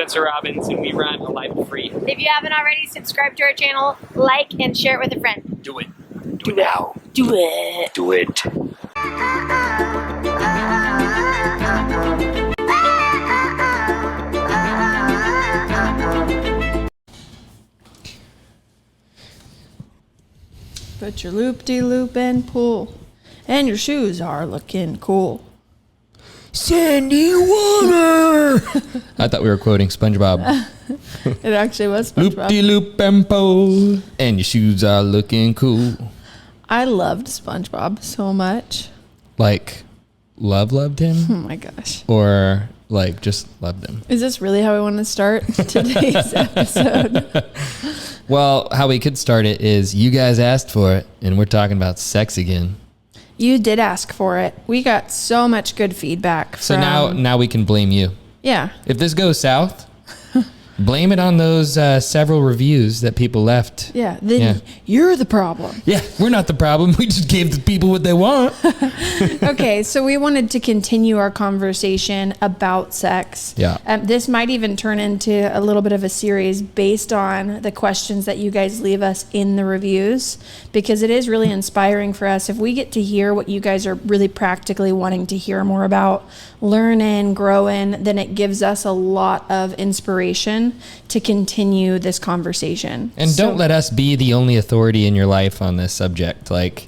Spencer Robbins, and we run A Life of Free. If you haven't already, subscribe to our channel, like, and share it with a friend. Do it. Do it now. Do it. Do it. Put your loop-de-loop and pull, and your shoes are looking cool. Sandy water. I thought we were quoting SpongeBob. It actually was SpongeBob. Loop-de-loop and pull, and your shoes are looking cool. I loved SpongeBob so much. Like, loved him? Oh my gosh. Or, like, just loved him? Is this really how we want to start today's episode? Well, how we could start it is you guys asked for it, and we're talking about sex again. You did ask for it. We got so much good feedback. So now we can blame you. Yeah. If this goes south, blame it on those several reviews that people left. Yeah. Then you're the problem. Yeah, we're not the problem. We just gave the people what they want. Okay, so we wanted to continue our conversation about sex. Yeah. This might even turn into a little bit of a series based on the questions that you guys leave us in the reviews, because it is really inspiring for us. If we get to hear what you guys are really practically wanting to hear more about, learning, growing, then it gives us a lot of inspiration to continue this conversation. And don't let us be the only authority in your life on this subject. Like,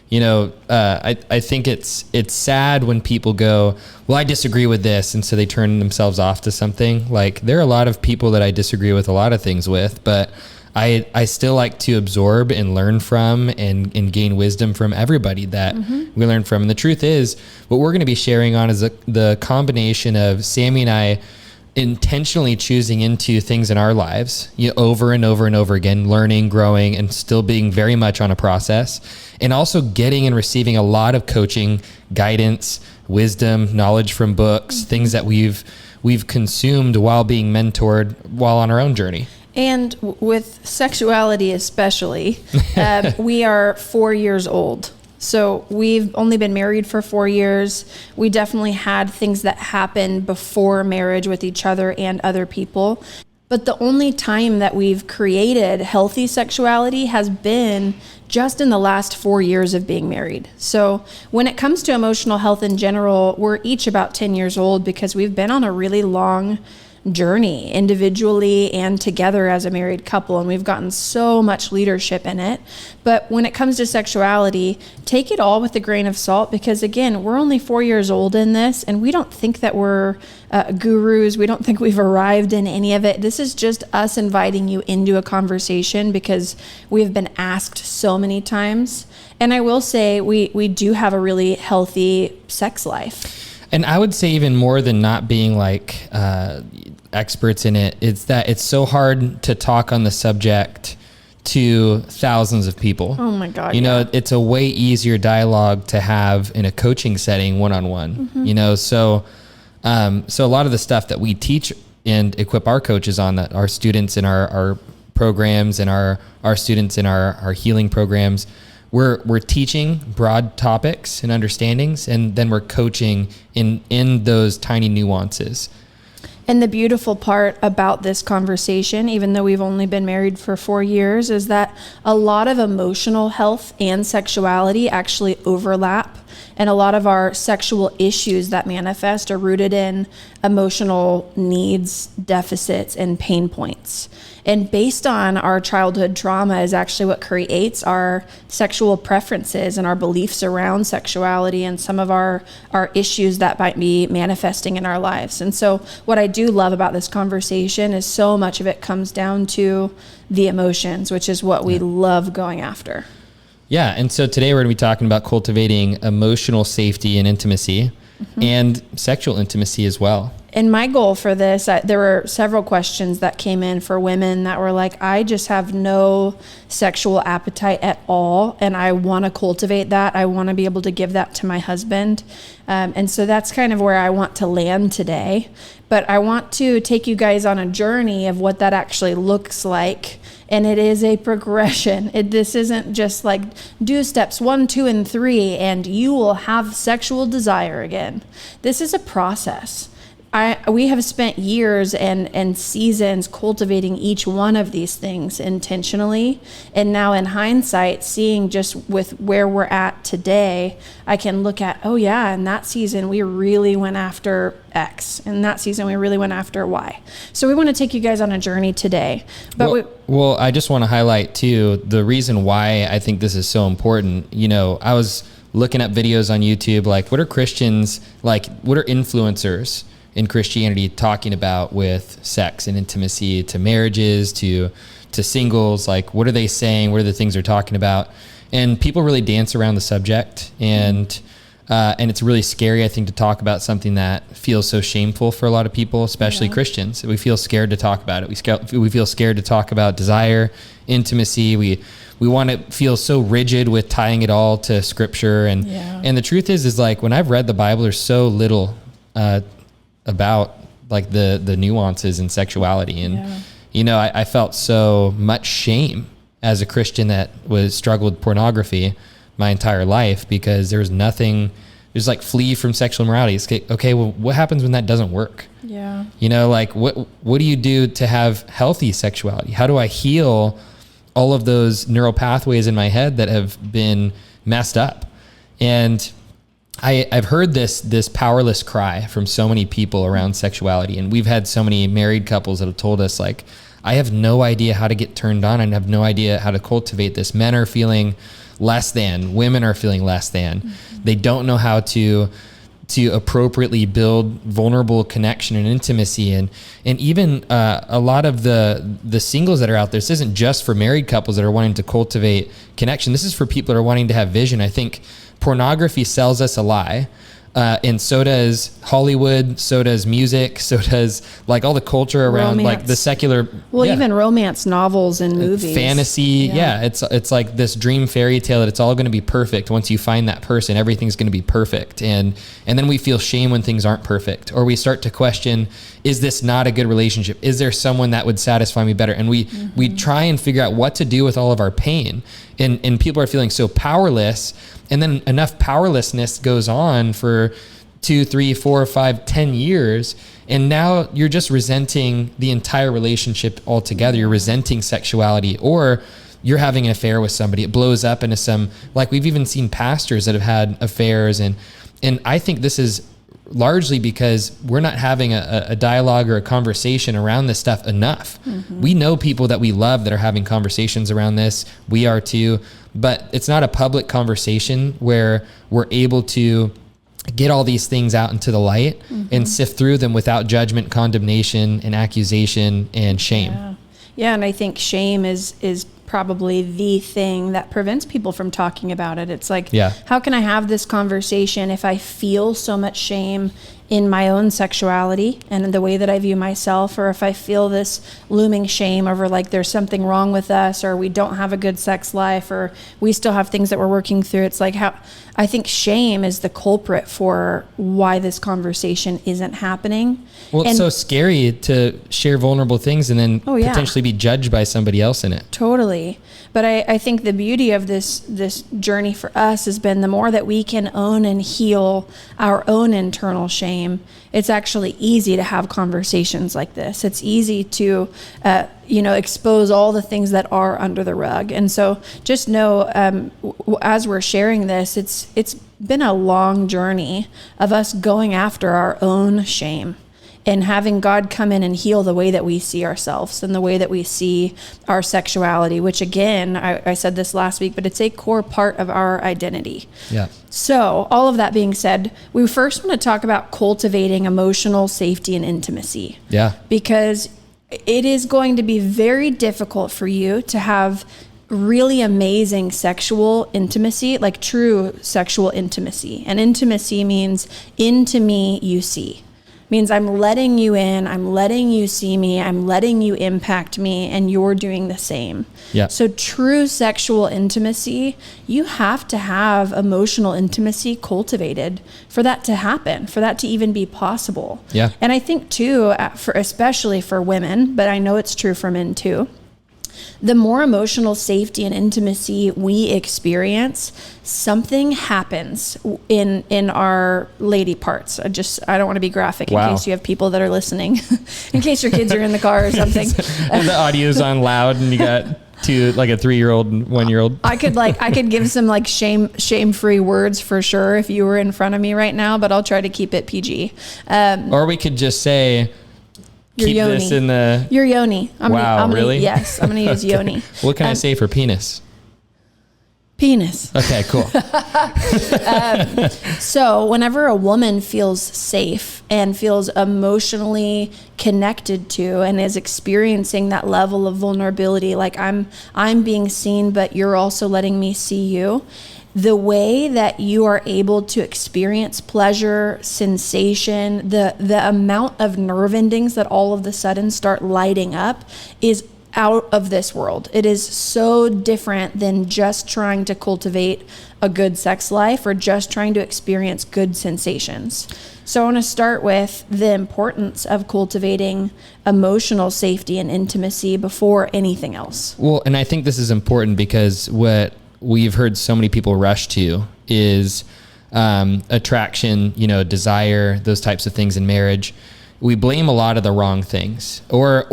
you know, I think it's sad when people go, well, I disagree with this, and so they turn themselves off to something. Like, there are a lot of people that I disagree with a lot of things with, but I still like to absorb and learn from and gain wisdom from everybody that we learn from. And the truth is, what we're going to be sharing on is the combination of Sammy and I intentionally choosing into things in our lives, over and over and over again, learning, growing, and still being very much on a process, and also getting and receiving a lot of coaching, guidance, wisdom, knowledge from books, things that we've consumed while being mentored while on our own journey. And with sexuality especially, we are 4 years old. So we've only been married for 4 years. We definitely had things that happened before marriage with each other and other people. But the only time that we've created healthy sexuality has been just in the last 4 years of being married. So when it comes to emotional health in general, we're each about 10 years old because we've been on a really long journey individually and together as a married couple, and we've gotten so much leadership in it. But when it comes to sexuality, take it all with a grain of salt, because again, we're only 4 years old in this, and we don't think that we're gurus. We don't think we've arrived in any of it. This is just us inviting you into a conversation because we've been asked so many times. And I will say we do have a really healthy sex life. And I would say even more than not being like experts in it, it's that it's so hard to talk on the subject to thousands of people. Oh my God. You know, it's a way easier dialogue to have in a coaching setting, one-on-one, so a lot of the stuff that we teach and equip our coaches on, that our students in our programs and our students in our healing programs, we're teaching broad topics and understandings, and then we're coaching in those tiny nuances. And the beautiful part about this conversation, even though we've only been married for 4 years, is that a lot of emotional health and sexuality actually overlap. And a lot of our sexual issues that manifest are rooted in emotional needs, deficits, and pain points. And based on our childhood trauma is actually what creates our sexual preferences and our beliefs around sexuality and some of our issues that might be manifesting in our lives. And so what I do love about this conversation is so much of it comes down to the emotions, which is what we love going after. Yeah, and so today we're going to be talking about cultivating emotional safety and intimacy, and sexual intimacy as well. And my goal for this, there were several questions that came in for women that were like, I just have no sexual appetite at all, and I want to cultivate that. I want to be able to give that to my husband. And so that's kind of where I want to land today. But I want to take you guys on a journey of what that actually looks like. And it is a progression. This isn't just like do steps 1, 2, and 3, and you will have sexual desire again. This is a process. we have spent years and seasons cultivating each one of these things intentionally. And now in hindsight, seeing just with where we're at today, I can look at, oh yeah, in that season, we really went after X. In that season, we really went after Y. So we want to take you guys on a journey today. But well, I just want to highlight too, the reason why I think this is so important. You know, I was looking at videos on YouTube, like what are Christians, like what are influencers in Christianity talking about with sex and intimacy, to marriages, to singles? Like, what are they saying? What are the things they're talking about? And people really dance around the subject, and it's really scary, I think, to talk about something that feels so shameful for a lot of people, especially Christians. We feel scared to talk about it. We feel scared to talk about desire, intimacy. We want to feel so rigid with tying it all to Scripture, and the truth is like when I've read the Bible, there's so little about like the nuances in sexuality. And, you know, I felt so much shame as a Christian that was struggled with pornography my entire life, because there was nothing, there's like flee from sexual immorality. It's okay, well, what happens when that doesn't work? Yeah. You know, like what do you do to have healthy sexuality? How do I heal all of those neural pathways in my head that have been messed up? And I've heard this powerless cry from so many people around sexuality. And we've had so many married couples that have told us, like, I have no idea how to get turned on. I have no idea how to cultivate this. Men are feeling less than, women are feeling less than. Mm-hmm. They don't know how to appropriately build vulnerable connection and intimacy. And even a lot of the singles that are out there, this isn't just for married couples that are wanting to cultivate connection. This is for people that are wanting to have vision. I think pornography sells us a lie. And so does Hollywood, so does music, so does like all the culture around like the secular. Well, even romance novels and movies. Fantasy. Yeah. It's like this dream fairy tale that it's all going to be perfect. Once you find that person, everything's going to be perfect. And then we feel shame when things aren't perfect, or we start to question, is this not a good relationship? Is there someone that would satisfy me better? And we try and figure out what to do with all of our pain. And people are feeling so powerless. And then enough powerlessness goes on for 2, 3, 4, 5, 10 years. And now you're just resenting the entire relationship altogether. You're resenting sexuality, or you're having an affair with somebody. It blows up into some, like we've even seen pastors that have had affairs. And I think this is largely because we're not having a dialogue or a conversation around this stuff enough. Mm-hmm. We know people that we love that are having conversations around this. We are too, but it's not a public conversation where we're able to get all these things out into the light and sift through them without judgment, condemnation, and accusation and shame. Yeah. And I think shame is probably the thing that prevents people from talking about it. It's like, how can I have this conversation if I feel so much shame in my own sexuality and in the way that I view myself, or if I feel this looming shame over like there's something wrong with us, or we don't have a good sex life, or we still have things that we're working through. It's like how I think shame is the culprit for why this conversation isn't happening. Well, it's so scary to share vulnerable things and then potentially be judged by somebody else in it. Totally. But I think the beauty of this journey for us has been the more that we can own and heal our own internal shame, it's actually easy to have conversations like this. It's easy to, expose all the things that are under the rug. And so just know, as we're sharing this, it's been a long journey of us going after our own shame and having God come in and heal the way that we see ourselves and the way that we see our sexuality, which again, I said this last week, but it's a core part of our identity. Yeah. So all of that being said, we first want to talk about cultivating emotional safety and intimacy. Yeah. Because it is going to be very difficult for you to have really amazing sexual intimacy, like true sexual intimacy. And intimacy means into me you see. Means I'm letting you in, I'm letting you see me, I'm letting you impact me, and you're doing the same. Yeah. So true sexual intimacy, you have to have emotional intimacy cultivated for that to happen, for that to even be possible. Yeah. And I think too, especially for women, but I know it's true for men too, the more emotional safety and intimacy we experience, something happens in our lady parts. I don't want to be graphic in case you have people that are listening, in case your kids are in the car or something. And the audio's on loud and you got like a 3-year-old and 1-year-old. I could give some like shame-free words for sure if you were in front of me right now, but I'll try to keep it PG. Or we could just say, keep yoni. this in the... Your yoni. Really? Yes, I'm going to use yoni. What can I say for penis? Penis. Okay, cool. So whenever a woman feels safe and feels emotionally connected to and is experiencing that level of vulnerability, like I'm being seen, but you're also letting me see you, the way that you are able to experience pleasure, sensation, the amount of nerve endings that all of the sudden start lighting up is out of this world. It is so different than just trying to cultivate a good sex life or just trying to experience good sensations. So I want to start with the importance of cultivating emotional safety and intimacy before anything else. Well, and I think this is important because what we've heard so many people rush to is attraction, desire, those types of things in marriage. We blame a lot of the wrong things, or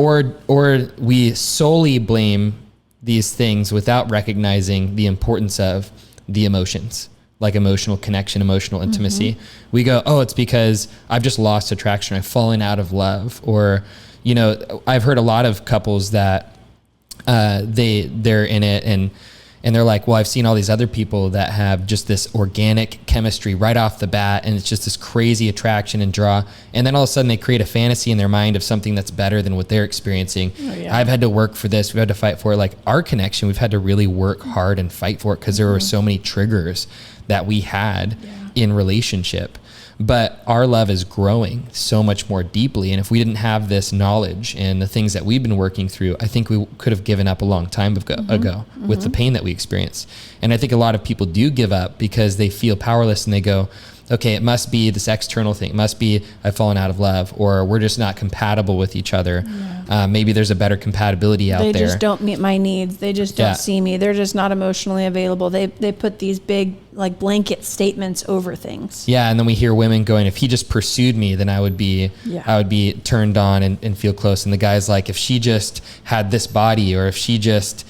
we solely blame these things without recognizing the importance of the emotions, like emotional connection, emotional intimacy. Mm-hmm. We go, oh, it's because I've just lost attraction, I've fallen out of love, or I've heard a lot of couples that they're in it and they're like, well, I've seen all these other people that have just this organic chemistry right off the bat, and it's just this crazy attraction and draw. And then all of a sudden they create a fantasy in their mind of something that's better than what they're experiencing. Oh, yeah. I've had to work for this. We've had to fight for it. Like our connection, we've had to really work hard and fight for it because there were so many triggers that we had in relationship. But our love is growing so much more deeply. And if we didn't have this knowledge and the things that we've been working through, I think we could have given up a long time ago with the pain that we experience. And I think a lot of people do give up because they feel powerless and they go, okay, it must be this external thing. It must be I've fallen out of love, or we're just not compatible with each other. Yeah. Maybe there's a better compatibility out there. They just don't meet my needs. They just don't see me. They're just not emotionally available. They put these big like blanket statements over things. Yeah, and then we hear women going, if he just pursued me, then I would be turned on and feel close. And the guy's like, if she just had this body, or if she just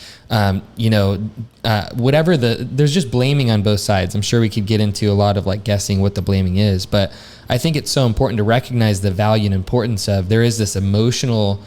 whatever there's just blaming on both sides. I'm sure we could get into a lot of like guessing what the blaming is, but I think it's so important to recognize the value and importance of there is this emotional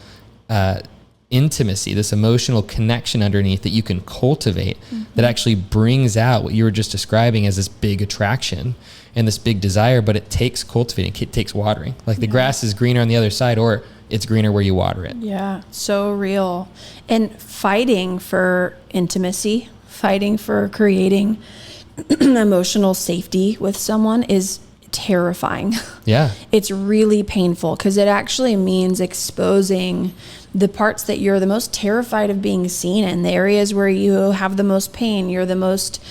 intimacy, this emotional connection underneath that you can cultivate that actually brings out what you were just describing as this big attraction and this big desire, but it takes cultivating, it takes watering. Like the grass is greener on the other side, or it's greener where you water it. Yeah, so real. And fighting for intimacy, fighting for creating emotional safety with someone is terrifying. Yeah. It's really painful because it actually means exposing the parts that you're the most terrified of being seen in, the areas where you have the most pain, you're the most,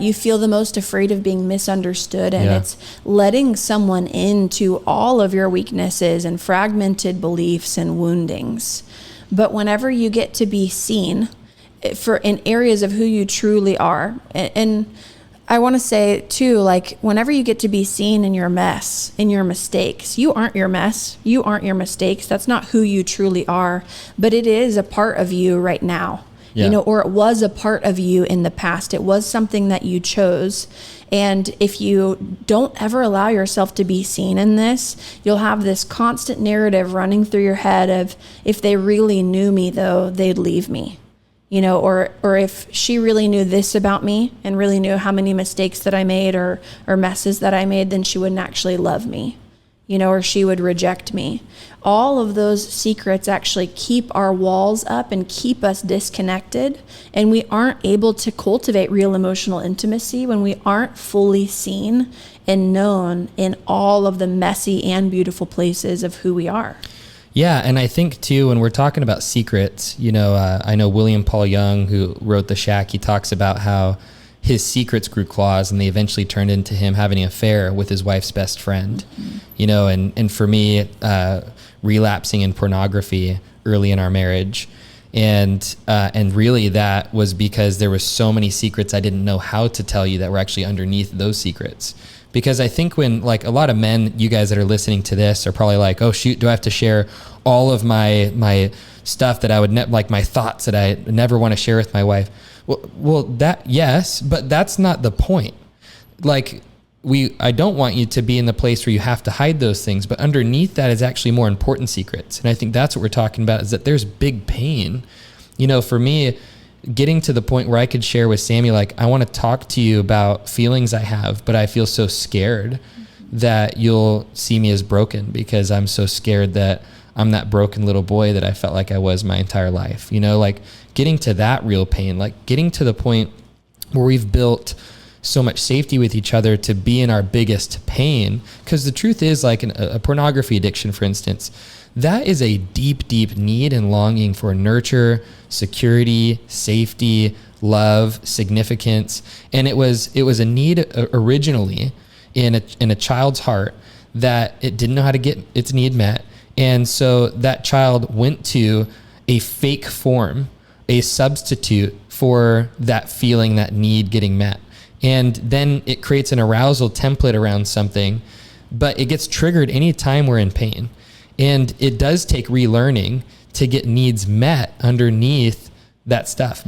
you feel the most afraid of being misunderstood. And it's letting someone into all of your weaknesses and fragmented beliefs and woundings. But whenever you get to be seen in areas of who you truly are, and I want to say too, like whenever you get to be seen in your mess, in your mistakes, you aren't your mess, you aren't your mistakes. That's not who you truly are, but it is a part of you right now, or it was a part of you in the past. It was something that you chose. And if you don't ever allow yourself to be seen in this, you'll have this constant narrative running through your head of, if they really knew me though, they'd leave me. Or if she really knew this about me and really knew how many mistakes that I made or messes that I made, then she wouldn't actually love me, or she would reject me. All of those secrets actually keep our walls up and keep us disconnected. And we aren't able to cultivate real emotional intimacy when we aren't fully seen and known in all of the messy and beautiful places of who we are. Yeah, and I think too, when we're talking about secrets, I know William Paul Young, who wrote The Shack, he talks about how his secrets grew claws and they eventually turned into him having an affair with his wife's best friend. And for me, relapsing in pornography early in our marriage, And really that was because there were so many secrets I didn't know how to tell you that were actually underneath those secrets. Because I think when, like, a lot of men, you guys that are listening to this are probably like, oh shoot, do I have to share all of my stuff that I would like my thoughts that I never want to share with my wife? Well, that, yes, but that's not the point. Like, I don't want you to be in the place where you have to hide those things, but underneath that is actually more important secrets. And I think that's what we're talking about, is that there's big pain. You know, for me, getting to the point where I could share with Sammy, like, I want to talk to you about feelings I have, but I feel so scared that you'll see me as broken, because I'm so scared that I'm that broken little boy that I felt like I was my entire life. You know, like, getting to that real pain, like getting to the point where we've built so much safety with each other to be in our biggest pain. Because the truth is, like, a pornography addiction, for instance, that is a deep, deep need and longing for nurture, security, safety, love, significance. And it was a need originally in a child's heart that it didn't know how to get its need met. And so that child went to a fake form, a substitute for that feeling, that need getting met. And then it creates an arousal template around something, but it gets triggered anytime we're in pain. And it does take relearning to get needs met underneath that stuff.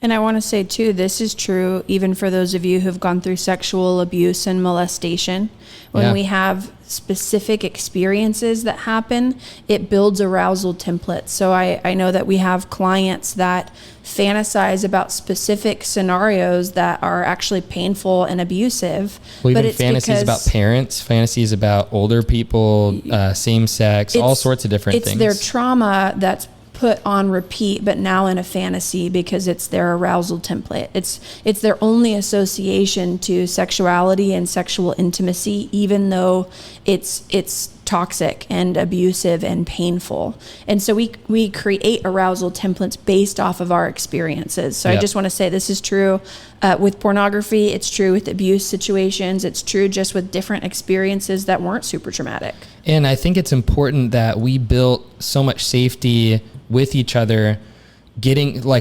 And I want to say too, this is true even for those of you who've gone through sexual abuse and molestation. When we have specific experiences that happen, it builds arousal templates. So I know that we have clients that fantasize about specific scenarios that are actually painful and abusive. Well, even but it's fantasies about parents, fantasies about older people, same sex, all sorts of different things. It's their trauma that's put on repeat, but now in a fantasy, because it's their arousal template. It's their only association to sexuality and sexual intimacy, even though it's toxic and abusive and painful. And so we create arousal templates based off of our experiences. So I just want to say this is true with pornography. It's true with abuse situations. It's true just with different experiences that weren't super traumatic. And I think it's important that we built so much safety with each other,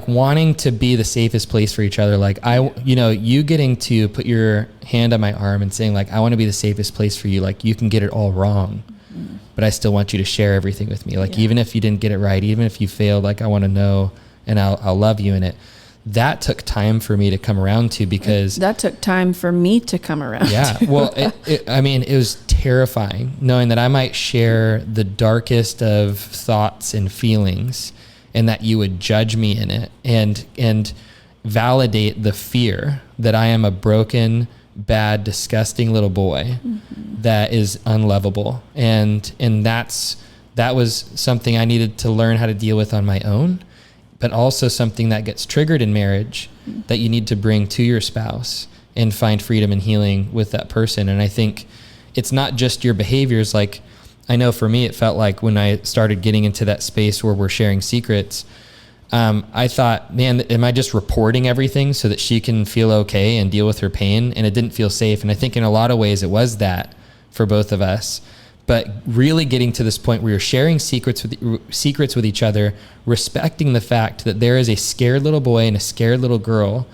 wanting to be the safest place for each other. Like, you getting to put your hand on my arm and saying, like, I want to be the safest place for you. Like, you can get it all wrong, but I still want you to share everything with me. Like, even if you didn't get it right, even if you failed, like, I want to know, and I'll love you in it. That took time for me to come around to, because that took time for me to come around. Yeah. Well, it was terrifying knowing that I might share the darkest of thoughts and feelings, and that you would judge me in it and validate the fear that I am a broken, bad, disgusting little boy that is unlovable. And that was something I needed to learn how to deal with on my own, but also something that gets triggered in marriage that you need to bring to your spouse and find freedom and healing with that person. And I think it's not just your behaviors. Like, I know for me, it felt like when I started getting into that space where we're sharing secrets, I thought, man, am I just reporting everything so that she can feel okay and deal with her pain? And it didn't feel safe. And I think in a lot of ways it was that for both of us. But really getting to this point where you're sharing secrets with each other, respecting the fact that there is a scared little boy and a scared little girl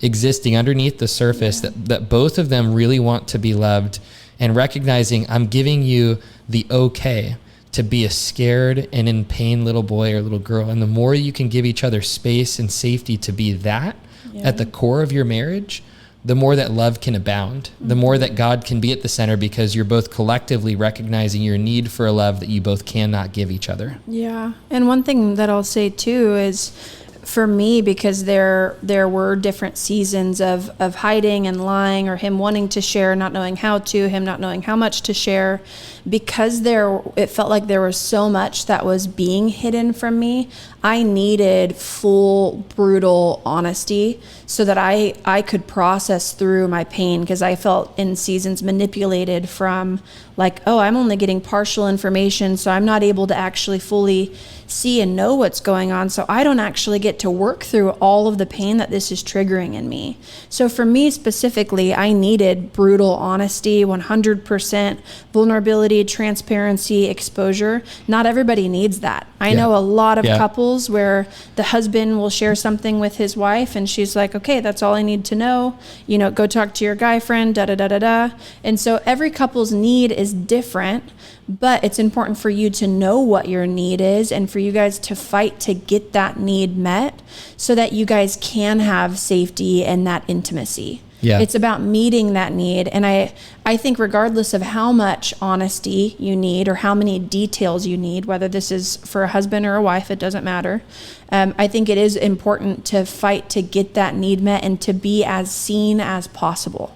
existing underneath the surface, that both of them really want to be loved, and recognizing I'm giving you the okay to be a scared and in pain little boy or little girl. And the more you can give each other space and safety to be that at the core of your marriage, the more that love can abound, the more that God can be at the center, because you're both collectively recognizing your need for a love that you both cannot give each other. Yeah. And one thing that I'll say too is, for me, because there were different seasons of hiding and lying, or him wanting to share, not knowing how to, him not knowing how much to share, because it felt like there was so much that was being hidden from me. I needed full, brutal honesty so that I could process through my pain, because I felt in seasons manipulated from, like, oh, I'm only getting partial information, so I'm not able to actually fully see and know what's going on, so I don't actually get to work through all of the pain that this is triggering in me. So for me specifically, I needed brutal honesty, 100% vulnerability, vulnerability, transparency, exposure. Not everybody needs that. I know a lot of couples where the husband will share something with his wife and she's like, okay, that's all I need to know. You know, go talk to your guy friend, da da da da da. And so every couple's need is different, but it's important for you to know what your need is and for you guys to fight to get that need met so that you guys can have safety and that intimacy. Yeah. It's about meeting that need. And I think regardless of how much honesty you need or how many details you need, whether this is for a husband or a wife, it doesn't matter. I think it is important to fight to get that need met and to be as seen as possible,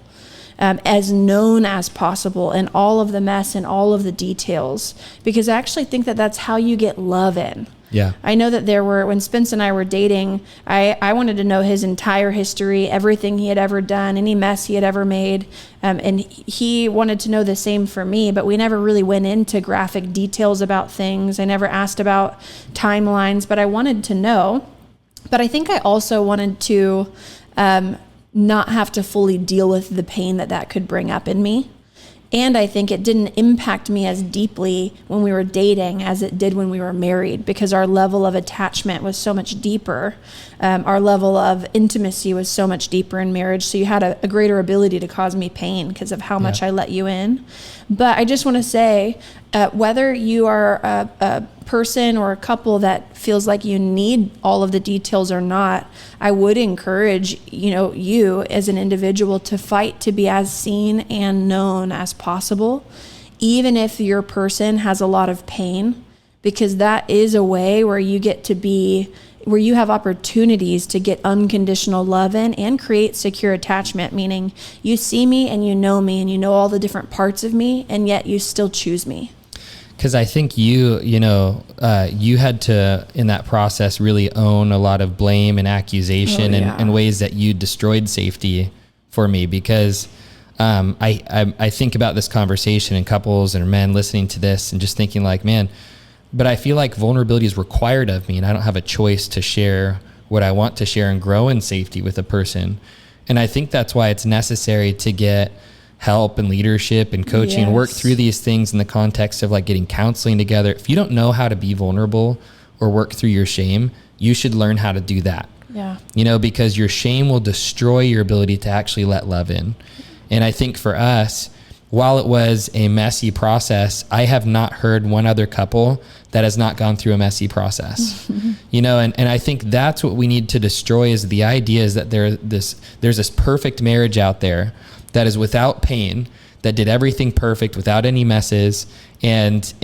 as known as possible in all of the mess and all of the details, because I actually think that that's how you get love in. Yeah. I know that when Spence and I were dating, I wanted to know his entire history, everything he had ever done, any mess he had ever made. And he wanted to know the same for me, but we never really went into graphic details about things. I never asked about timelines, but I wanted to know. But I think I also wanted to not have to fully deal with the pain that could bring up in me. And I think it didn't impact me as deeply when we were dating as it did when we were married, because our level of attachment was so much deeper. Our level of intimacy was so much deeper in marriage. So you had a greater ability to cause me pain because of how much I let you in. But I just want to say, whether you are a person or a couple that feels like you need all of the details or not, I would encourage, you as an individual to fight to be as seen and known as possible, even if your person has a lot of pain, because that is a way where you get to be, where you have opportunities to get unconditional love in and create secure attachment, meaning you see me and you know all the different parts of me, and yet you still choose me. Because I think you had to, in that process, really own a lot of blame and accusation and ways that you destroyed safety for me. Because I think about this conversation and couples and men listening to this and just thinking like, man, but I feel like vulnerability is required of me and I don't have a choice to share what I want to share and grow in safety with a person. And I think that's why it's necessary to get help and leadership and coaching and work through these things in the context of like getting counseling together. If you don't know how to be vulnerable or work through your shame, you should learn how to do that. Yeah. Because your shame will destroy your ability to actually let love in. And I think for us, while it was a messy process, I have not heard one other couple that has not gone through a messy process. And I think that's what we need to destroy, is the idea is that there's this perfect marriage out there that is without pain, that did everything perfect without any messes, and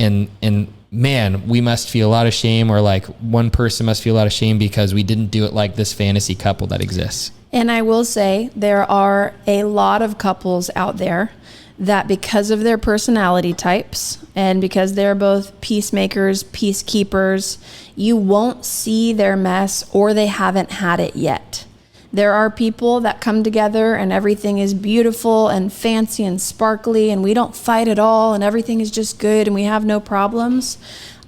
man, we must feel a lot of shame, or like one person must feel a lot of shame because we didn't do it like this fantasy couple that exists. And I will say there are a lot of couples out there that, because of their personality types and because they're both peacemakers, peacekeepers, you won't see their mess, or they haven't had it yet. There are people that come together and everything is beautiful and fancy and sparkly and we don't fight at all and everything is just good and we have no problems.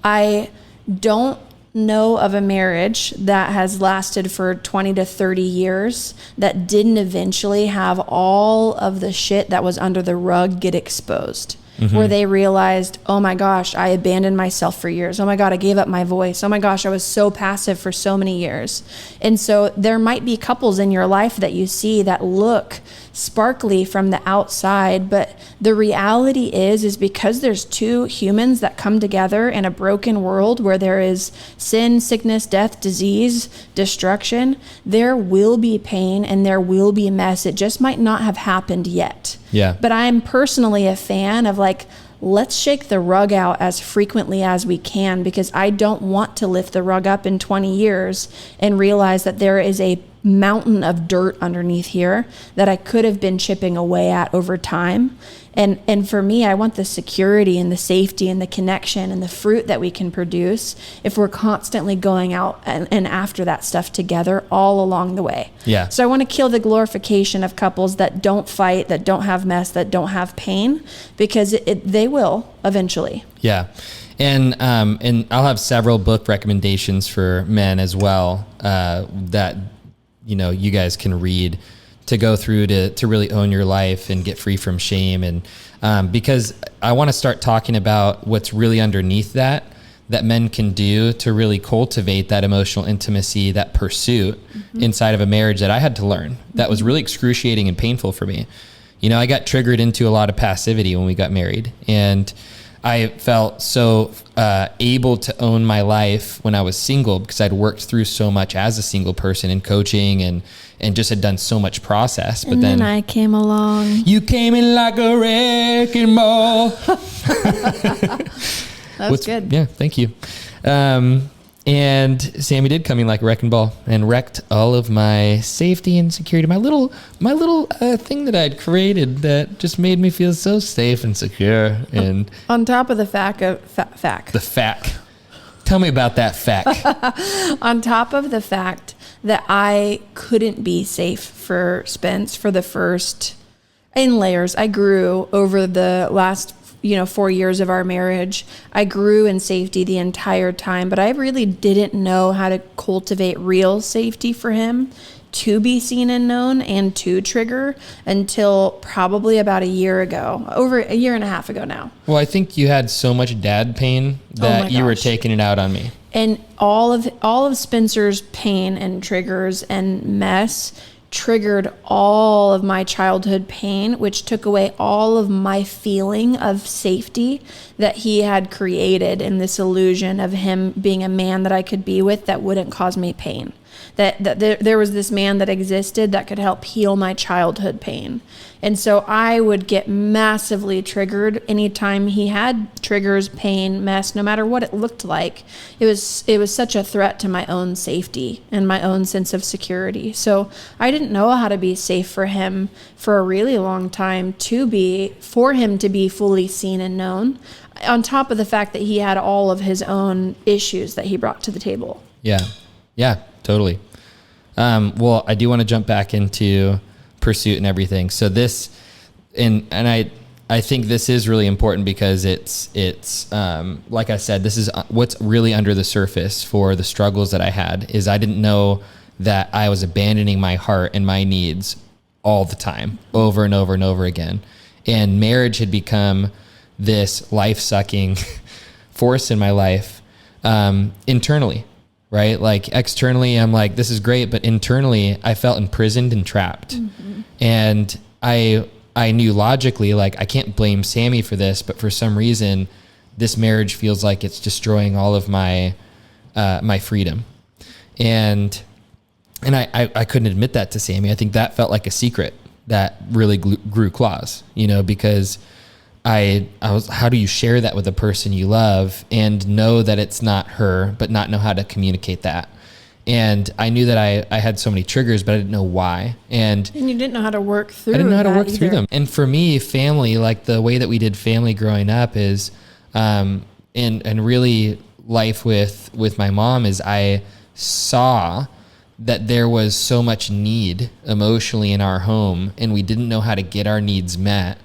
I don't know of a marriage that has lasted for 20 to 30 years that didn't eventually have all of the shit that was under the rug get exposed. Where they realized, oh my gosh, I abandoned myself for years. Oh my God, I gave up my voice. Oh my gosh, I was so passive for so many years. And so there might be couples in your life that you see that look sparkly from the outside, but the reality is because there's two humans that come together in a broken world where there is sin, sickness, death, disease, destruction, there will be pain and there will be mess. It just might not have happened yet. Yeah. But I'm personally a fan of like, let's shake the rug out as frequently as we can, because I don't want to lift the rug up in 20 years and realize that there is a mountain of dirt underneath here that I could have been chipping away at over time. And for me, I want the security and the safety and the connection and the fruit that we can produce if we're constantly going out and after that stuff together all along the way. Yeah. So I want to kill the glorification of couples that don't fight, that don't have mess, that don't have pain, because they will eventually. Yeah. And I'll have several book recommendations for men as well, that, you guys can read to go through to really own your life and get free from shame. And because I want to start talking about what's really underneath that men can do to really cultivate that emotional intimacy, that pursuit inside of a marriage that I had to learn. That was really excruciating and painful for me. You know, I got triggered into a lot of passivity when we got married, and I felt so able to own my life when I was single because I'd worked through so much as a single person in coaching and just had done so much process. But then I came along. You came in like a wrecking ball. That's good. Yeah, thank you. And Sammy did come in like a wrecking ball and wrecked all of my safety and security. My little thing that I'd created that just made me feel so safe and secure. And on top of the fact. Tell me about that fact. On top of the fact that I couldn't be safe for Spence for the first, in layers. I grew over the last 4 years of our marriage. I grew in safety the entire time, but I really didn't know how to cultivate real safety for him to be seen and known and to trigger until probably about a year ago, over a year and a half ago now. Well, I think you had so much dad pain that you were taking it out on me. And all of Spencer's pain and triggers and mess triggered all of my childhood pain, which took away all of my feeling of safety that he had created in this illusion of him being a man that I could be with that wouldn't cause me pain. That there was this man that existed that could help heal my childhood pain. And so I would get massively triggered anytime he had triggers, pain, mess, no matter what it looked like. It was such a threat to my own safety and my own sense of security. So I didn't know how to be safe for him for a really long time for him to be fully seen and known, on top of the fact that he had all of his own issues that he brought to the table. Yeah, totally. Well, I do want to jump back into pursuit and everything. So this, and I think this is really important because it's like I said, this is what's really under the surface for the struggles that I had is I didn't know that I was abandoning my heart and my needs all the time, over and over and over again. And marriage had become this life-sucking force in my life, internally. Right? Like externally, I'm like, this is great. But internally, I felt imprisoned and trapped. Mm-hmm. And I knew logically, like, I can't blame Sammy for this, but for some reason, this marriage feels like it's destroying all of my freedom. And I couldn't admit that to Sammy. I think that felt like a secret that really grew claws, because I was, how do you share that with a person you love and know that it's not her, but not know how to communicate that? And I knew that I had so many triggers, but I didn't know why. And you didn't know how to work through them. I didn't know how to work through them. And for me, family, like the way that we did family growing up is, and really life with my mom is I saw that there was so much need emotionally in our home and we didn't know how to get our needs met,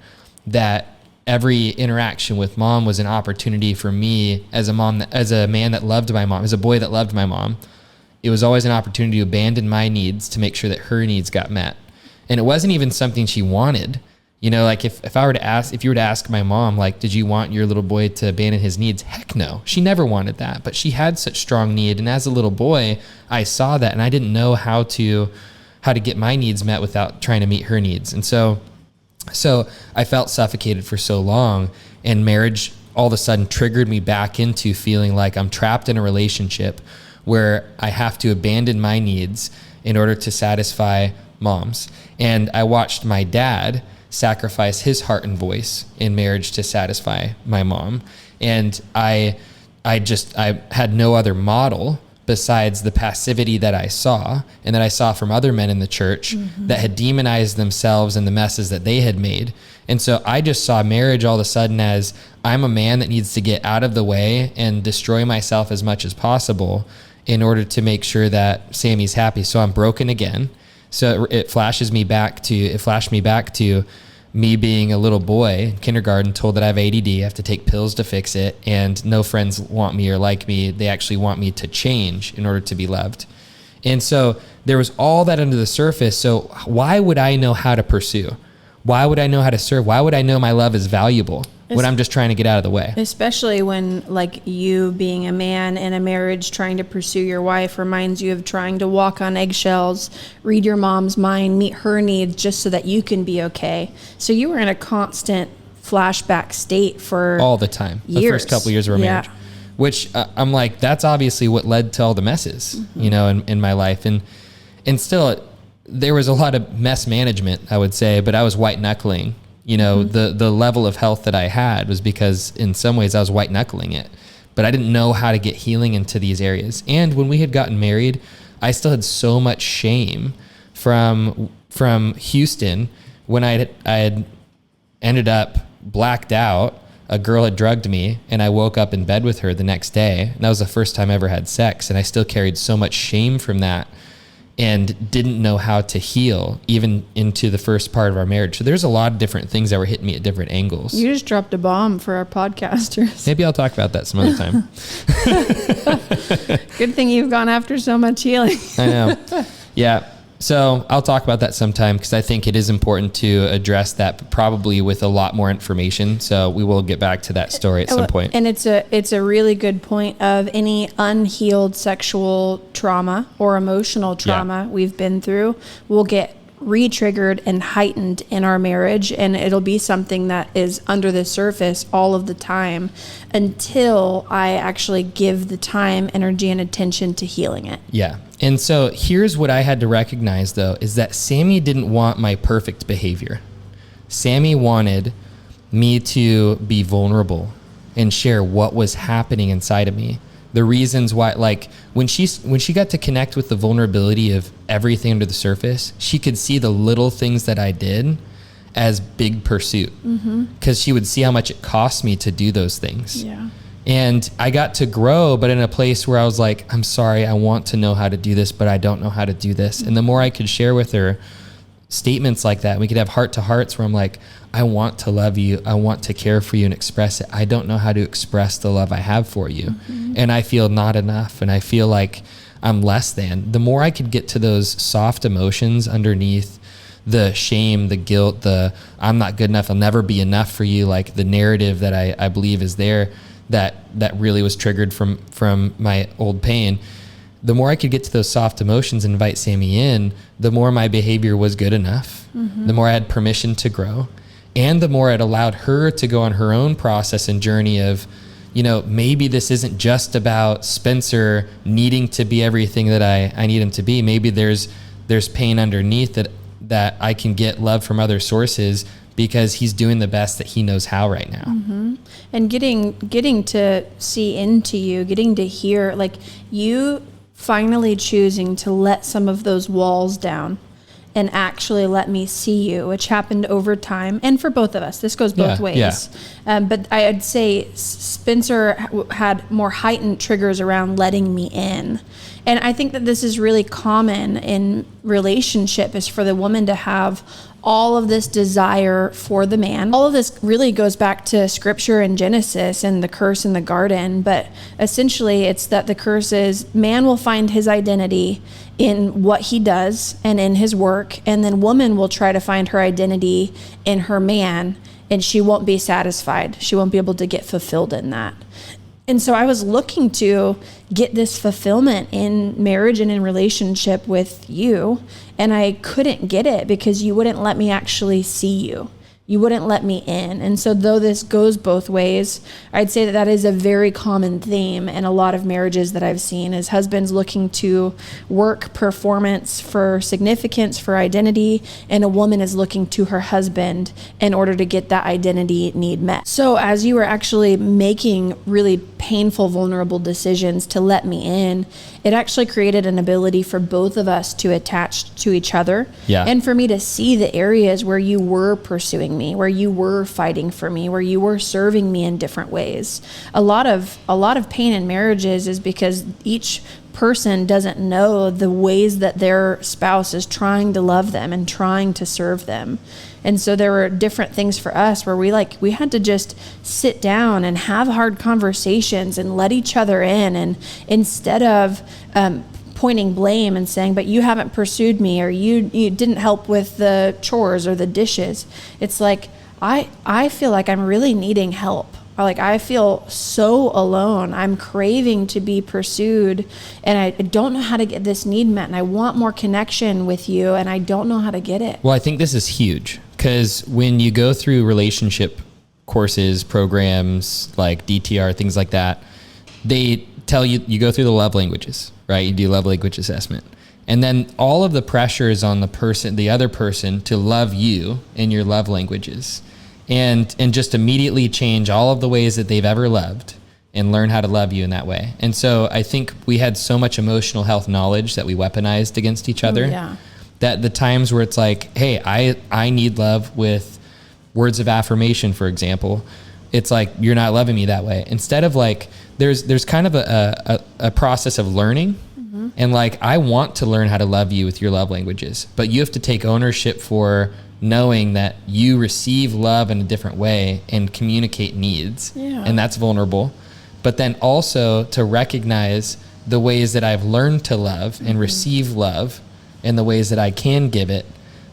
that every interaction with mom was an opportunity for me as a man that loved my mom, as a boy that loved my mom. It was always an opportunity to abandon my needs to make sure that her needs got met. And it wasn't even something she wanted. Like if you were to ask my mom, like, did you want your little boy to abandon his needs? Heck no. She never wanted that, but she had such strong need. And as a little boy, I saw that and I didn't know how to get my needs met without trying to meet her needs. And so I felt suffocated for so long, and marriage all of a sudden triggered me back into feeling like I'm trapped in a relationship where I have to abandon my needs in order to satisfy mom's. And I watched my dad sacrifice his heart and voice in marriage to satisfy my mom. And I had no other model besides the passivity that I saw and that I saw from other men in the church that had demonized themselves and the messes that they had made. And so I just saw marriage all of a sudden as I'm a man that needs to get out of the way and destroy myself as much as possible in order to make sure that Sammy's happy. So I'm broken again. So it flashed me back to me being a little boy in kindergarten, told that I have ADD, I have to take pills to fix it, and no friends want me or like me. They actually want me to change in order to be loved. And so there was all that under the surface. So why would I know how to pursue? Why would I know how to serve? Why would I know my love is valuable when I'm just trying to get out of the way? Especially when, like, you being a man in a marriage trying to pursue your wife reminds you of trying to walk on eggshells, read your mom's mind, meet her needs just so that you can be okay. So you were in a constant flashback state for all the time. Years. The first couple years of our marriage, which I'm like, that's obviously what led to all the messes, you know, in my life. And still, there was a lot of mess management, I would say, but I was white knuckling. You know, the level of health that I had was because in some ways I was white knuckling it, but I didn't know how to get healing into these areas. And when we had gotten married, I still had so much shame from Houston when I had ended up blacked out. A girl had drugged me and I woke up in bed with her the next day. And that was the first time I ever had sex. And I still carried so much shame from that and didn't know how to heal even into the first part of our marriage. So there's a lot of different things that were hitting me at different angles. You just dropped a bomb for our podcasters. Maybe I'll talk about that some other time. Good thing you've gone after so much healing. I know. Yeah. So I'll talk about that sometime because I think it is important to address that, but probably with a lot more information. So we will get back to that story at some point. And it's a really good point of any unhealed sexual trauma or emotional trauma we've been through will get re-triggered and heightened in our marriage, and it'll be something that is under the surface all of the time until I actually give the time, energy, and attention to healing it. Yeah. And so here's what I had to recognize, though, is that Sammy didn't want my perfect behavior. Sammy wanted me to be vulnerable and share what was happening inside of me. The reasons why, like when she got to connect with the vulnerability of everything under the surface, she could see the little things that I did as big pursuit, because she would see how much it cost me to do those things. Yeah. And I got to grow, but in a place where I was like, I'm sorry, I want to know how to do this, but I don't know how to do this. And the more I could share with her statements like that, we could have heart to hearts where I'm like, I want to love you. I want to care for you and express it. I don't know how to express the love I have for you. And I feel not enough. And I feel like I'm less than. The more I could get to those soft emotions underneath the shame, the guilt, the I'm not good enough, I'll never be enough for you, like the narrative that I believe is there that really was triggered from my old pain. The more I could get to those soft emotions and invite Sammy in, the more my behavior was good enough, the more I had permission to grow, and the more it allowed her to go on her own process and journey of, you know, maybe this isn't just about Spencer needing to be everything that I need him to be. Maybe there's pain underneath that I can get love from other sources because he's doing the best that he knows how right now. And getting to see into you, getting to hear, like you finally choosing to let some of those walls down and actually let me see you, which happened over time. And for both of us, this goes both ways. Yeah. But I'd say Spencer had more heightened triggers around letting me in. And I think that this is really common in relationship, is for the woman to have all of this desire for the man. All of this really goes back to scripture in Genesis and the curse in the garden. But essentially it's that the curse is man will find his identity in what he does and in his work. And then woman will try to find her identity in her man, and she won't be satisfied. She won't be able to get fulfilled in that. And so I was looking to get this fulfillment in marriage and in relationship with you, and I couldn't get it because you wouldn't let me actually see you. You wouldn't let me in. And so though this goes both ways, I'd say that is a very common theme in a lot of marriages that I've seen, is husbands looking to work performance for significance, for identity, and a woman is looking to her husband in order to get that identity need met. So as you were actually making really painful, vulnerable decisions to let me in, it actually created an ability for both of us to attach to each other. Yeah. And for me to see the areas where you were pursuing me, where you were fighting for me, where you were serving me in different ways. A lot of pain in marriages is because each person doesn't know the ways that their spouse is trying to love them and trying to serve them. And so there were different things for us where we had to just sit down and have hard conversations and let each other in. And instead of pointing blame and saying, but you haven't pursued me, or you didn't help with the chores or the dishes. It's like, I feel like I'm really needing help. Like, I feel so alone. I'm craving to be pursued, and I don't know how to get this need met, and I want more connection with you, and I don't know how to get it. Well, I think this is huge, because when you go through relationship courses, programs like DTR, things like that, they tell you, you go through the love languages, right? You do love language assessment. And then all of the pressure is on the other person to love you in your love languages. And just immediately change all of the ways that they've ever loved and learn how to love you in that way. And so I think we had so much emotional health knowledge that we weaponized against each other, that the times where it's like, hey, I need love with words of affirmation, for example, it's like, you're not loving me that way. Instead of like, there's kind of a process of learning. And like, I want to learn how to love you with your love languages, but you have to take ownership for knowing that you receive love in a different way and communicate needs. And that's vulnerable. But then also to recognize the ways that I've learned to love and receive love and the ways that I can give it.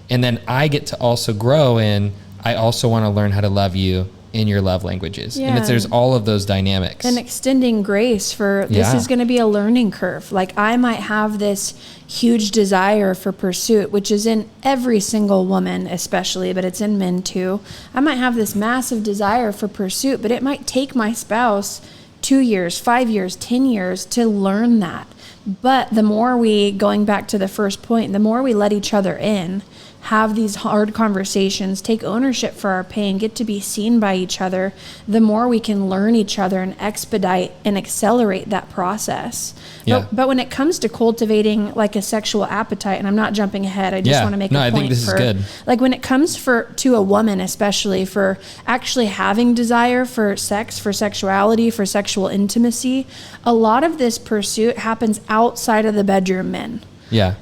And then I get to also grow in, I also want to learn how to love you in your love languages. And there's all of those dynamics. And extending grace for, this is going to be a learning curve. Like, I might have this huge desire for pursuit, which is in every single woman especially, but it's in men too. I might have this massive desire for pursuit, but it might take my spouse 2 years, 5 years, 10 years to learn that. But the more we, going back to the first point, the more we let each other in, have these hard conversations, take ownership for our pain, get to be seen by each other, the more we can learn each other and expedite and accelerate that process. But when it comes to cultivating like a sexual appetite, and I'm not jumping ahead, I just want to make a point. I think this is good. Like, when it comes to a woman, especially for actually having desire for sex, for sexuality, for sexual intimacy, a lot of this pursuit happens outside of the bedroom, men.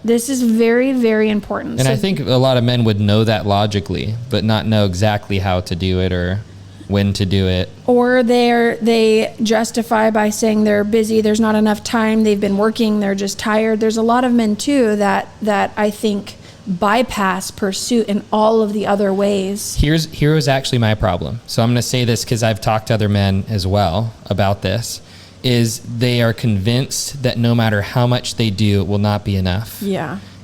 This is very, very important. And I think a lot of men would know that logically, but not know exactly how to do it or when to do it. Or they justify by saying they're busy, there's not enough time, they've been working, they're just tired. There's a lot of men too that I think bypass pursuit in all of the other ways. Here was actually my problem. So I'm going to say this because I've talked to other men as well about this. Is they are convinced that no matter how much they do, it will not be enough.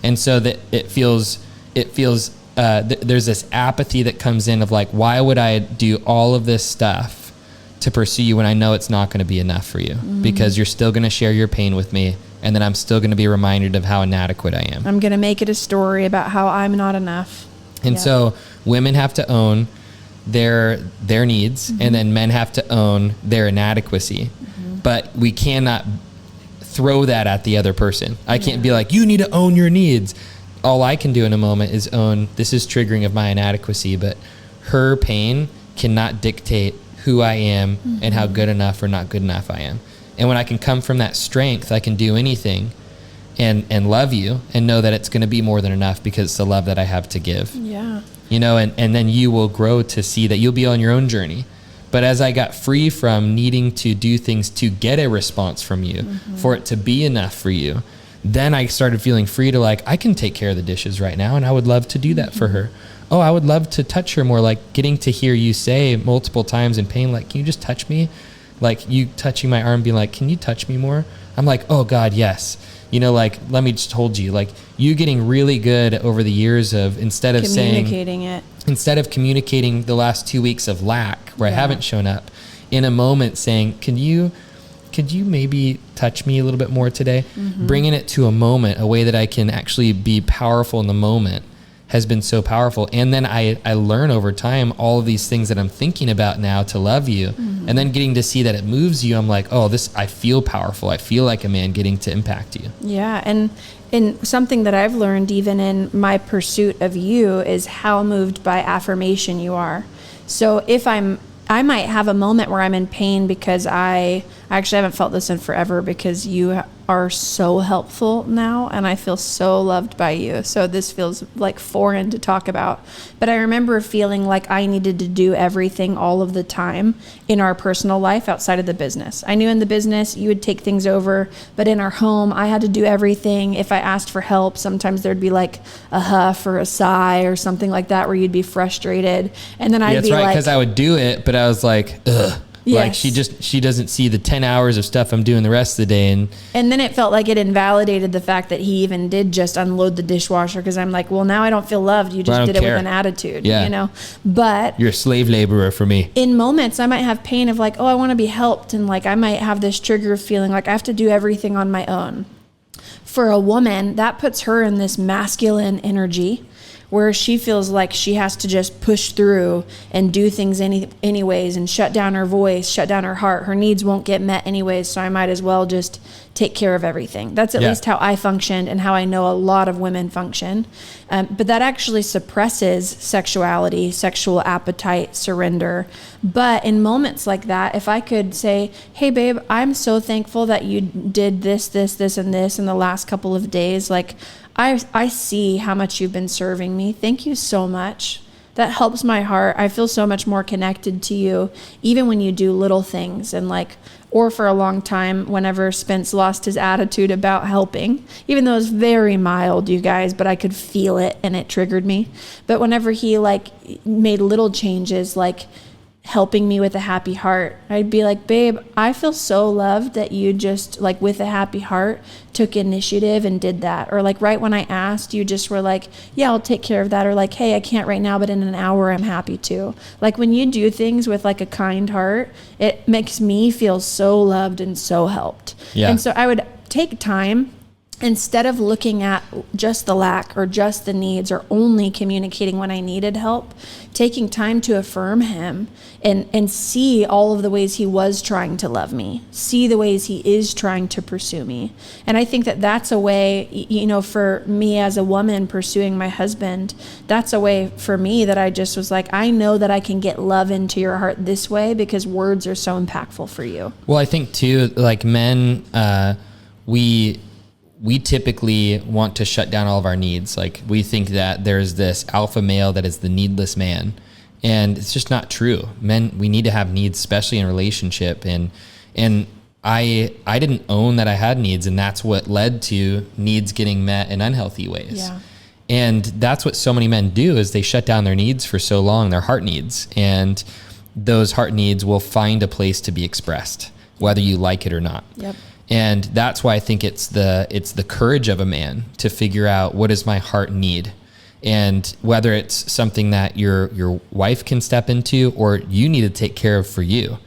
And so that it feels there's this apathy that comes in of like, why would I do all of this stuff to pursue you when I know it's not going to be enough for you? Because you're still going to share your pain with me, and then I'm still going to be reminded of how inadequate I am. I'm going to make it a story about how I'm not enough. And so women have to own their needs, and then men have to own their inadequacy. But we cannot throw that at the other person. I can't be like, you need to own your needs. All I can do in a moment is own, this is triggering of my inadequacy, but her pain cannot dictate who I am and how good enough or not good enough I am. And when I can come from that strength, I can do anything and love you and know that it's going to be more than enough because it's the love that I have to give. You know, and then you will grow to see that you'll be on your own journey. But as I got free from needing to do things to get a response from you, for it to be enough for you, then I started feeling free to like, I can take care of the dishes right now, and I would love to do that for her. Oh, I would love to touch her more, like getting to hear you say multiple times in pain, like, can you just touch me? Like you touching my arm, being like, can you touch me more? I'm like, oh God, yes. You know, like, let me just hold you. Like, you getting really good over the years of, instead of communicating the last 2 weeks of lack where I haven't shown up, in a moment saying, could you maybe touch me a little bit more today? Bringing it to a moment, a way that I can actually be powerful in the moment, has been so powerful. And then I learn over time all of these things that I'm thinking about now to love you. And then getting to see that it moves you, I'm like, oh, I feel powerful. I feel like a man getting to impact you. Yeah. And something that I've learned even in my pursuit of you is how moved by affirmation you are. So if I might have a moment where I'm in pain because I actually haven't felt this in forever, because you are so helpful now, and I feel so loved by you. So this feels like foreign to talk about. But I remember feeling like I needed to do everything all of the time in our personal life outside of the business. I knew in the business you would take things over, but in our home, I had to do everything. If I asked for help, sometimes there'd be like a huff or a sigh or something like that where you'd be frustrated. And then I'd be like... because I would do it, but I was like, ugh. Yes. Like she doesn't see the 10 hours of stuff I'm doing the rest of the day. And then it felt like it invalidated the fact that he even did just unload the dishwasher, because I'm like, well, now I don't feel loved. You just did it with an attitude, you know? But you're a slave laborer for me. In moments, I might have pain of like, oh, I want to be helped. And like, I might have this trigger of feeling like I have to do everything on my own. For a woman, that puts her in this masculine energy where she feels like she has to just push through and do things anyways, and shut down her voice, shut down her heart. Her needs won't get met anyways, so I might as well just take care of everything. That's at least how I functioned and how I know a lot of women function. But that actually suppresses sexuality, sexual appetite, surrender. But in moments like that, if I could say, hey, babe, I'm so thankful that you did this, and this in the last couple of days. Like, I see how much you've been serving me. Thank you so much. That helps my heart. I feel so much more connected to you, even when you do little things. And like, or for a long time, whenever Spence lost his attitude about helping, even though it was very mild, you guys, but I could feel it and it triggered me. But whenever he like made little changes, like helping me with a happy heart, I'd be like, babe, I feel so loved that you just like with a happy heart took initiative and did that. Or like right when I asked, you just were like, yeah, I'll take care of that. Or like, hey, I can't right now, but in an hour I'm happy to. Like when you do things with like a kind heart, it makes me feel so loved and so helped. Yeah. And so I would take time, instead of looking at just the lack or just the needs or only communicating when I needed help, taking time to affirm him and see all of the ways he was trying to love me, see the ways he is trying to pursue me. And I think that that's a way, you know, for me as a woman pursuing my husband, that's a way for me that I just was like, I know that I can get love into your heart this way because words are so impactful for you. Well, I think too, like men, we typically want to shut down all of our needs. Like we think that there's this alpha male that is the needless man, and it's just not true. Men, we need to have needs, especially in a relationship. And I didn't own that I had needs, and that's what led to needs getting met in unhealthy ways. Yeah. And that's what so many men do, is they shut down their needs for so long, their heart needs, and those heart needs will find a place to be expressed, whether you like it or not. Yep. And that's why I think it's the courage of a man to figure out, what does my heart need? And whether it's something that your wife can step into or you need to take care of for you.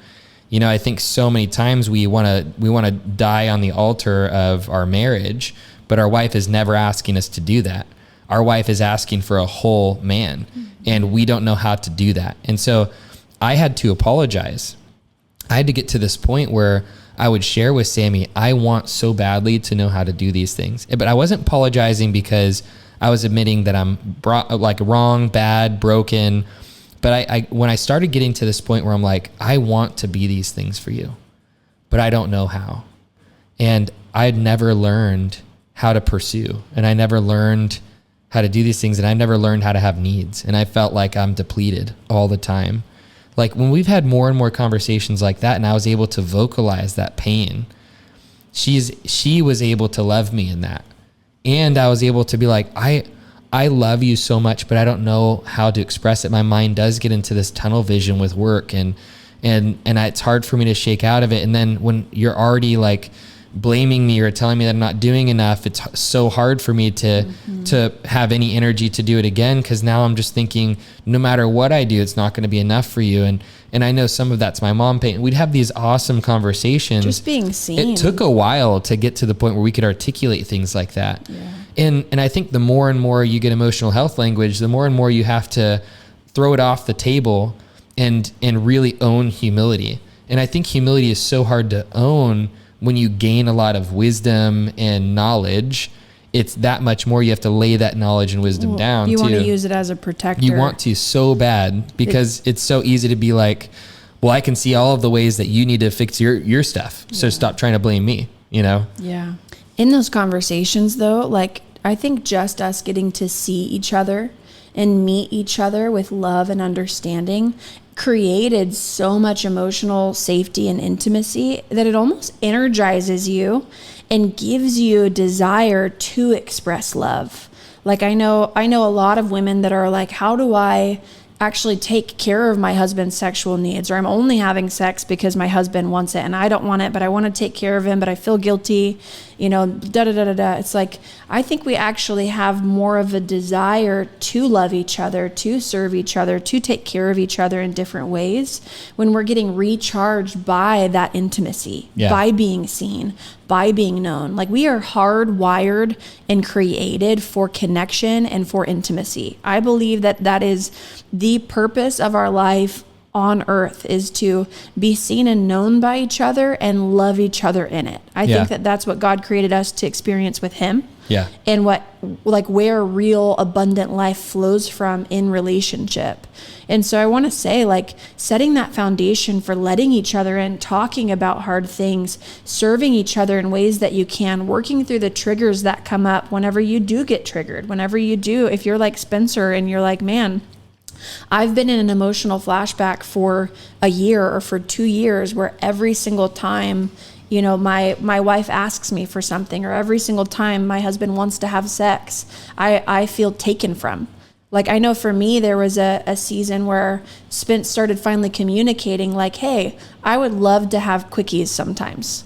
You know, I think so many times we want to die on the altar of our marriage, but our wife is never asking us to do that. Our wife is asking for a whole man, and we don't know how to do that. And so I had to apologize. I had to get to this point where I would share with Sammy, I want so badly to know how to do these things. But I wasn't apologizing because I was admitting that I'm wrong, bad, broken. But I when I started getting to this point where I'm like, I want to be these things for you, but I don't know how. And I'd never learned how to pursue, and I never learned how to do these things, and I never learned how to have needs. And I felt like I'm depleted all the time. Like when we've had more and more conversations like that, and I was able to vocalize that pain, she was able to love me in that. And I was able to be like, I love you so much, but I don't know how to express it. My mind does get into this tunnel vision with work, and it's hard for me to shake out of it. And then when you're already like blaming me or telling me that I'm not doing enough, it's so hard for me to have any energy to do it again, because now I'm just thinking, no matter what I do, it's not going to be enough for you. And I know some of that's my mom pain. We'd have these awesome conversations. Just being seen. It took a while to get to the point where we could articulate things like that. Yeah. And I think the more and more you get emotional health language, the more and more you have to throw it off the table and really own humility. And I think humility is so hard to own when you gain a lot of wisdom and knowledge. It's that much more you have to lay that knowledge and wisdom down. You want to use it as a protector. You want to so bad, because it's so easy to be like, well, I can see all of the ways that you need to fix your stuff, so stop trying to blame me. Yeah. In those conversations though, like I think just us getting to see each other and meet each other with love and understanding created so much emotional safety and intimacy that it almost energizes you and gives you a desire to express love. Like I know a lot of women that are like, how do I actually take care of my husband's sexual needs? Or I'm only having sex because my husband wants it and I don't want it, but I want to take care of him, but I feel guilty, It's like, I think we actually have more of a desire to love each other, to serve each other, to take care of each other in different ways when we're getting recharged by that intimacy, by being seen, by being known. Like we are hardwired and created for connection and for intimacy. I believe that is the purpose of our life on earth, is to be seen and known by each other and love each other in it. I think that's what God created us to experience with him. Yeah. And where real abundant life flows from in relationship. And so I want to say, like, setting that foundation for letting each other in, talking about hard things, serving each other in ways that you can, working through the triggers that come up whenever you do get triggered, whenever you do, if you're like Spencer and you're like, man, I've been in an emotional flashback for a year or for 2 years where every single time, my wife asks me for something, or every single time my husband wants to have sex, I feel taken from. Like, I know for me, there was a season where Spence started finally communicating like, hey, I would love to have quickies sometimes.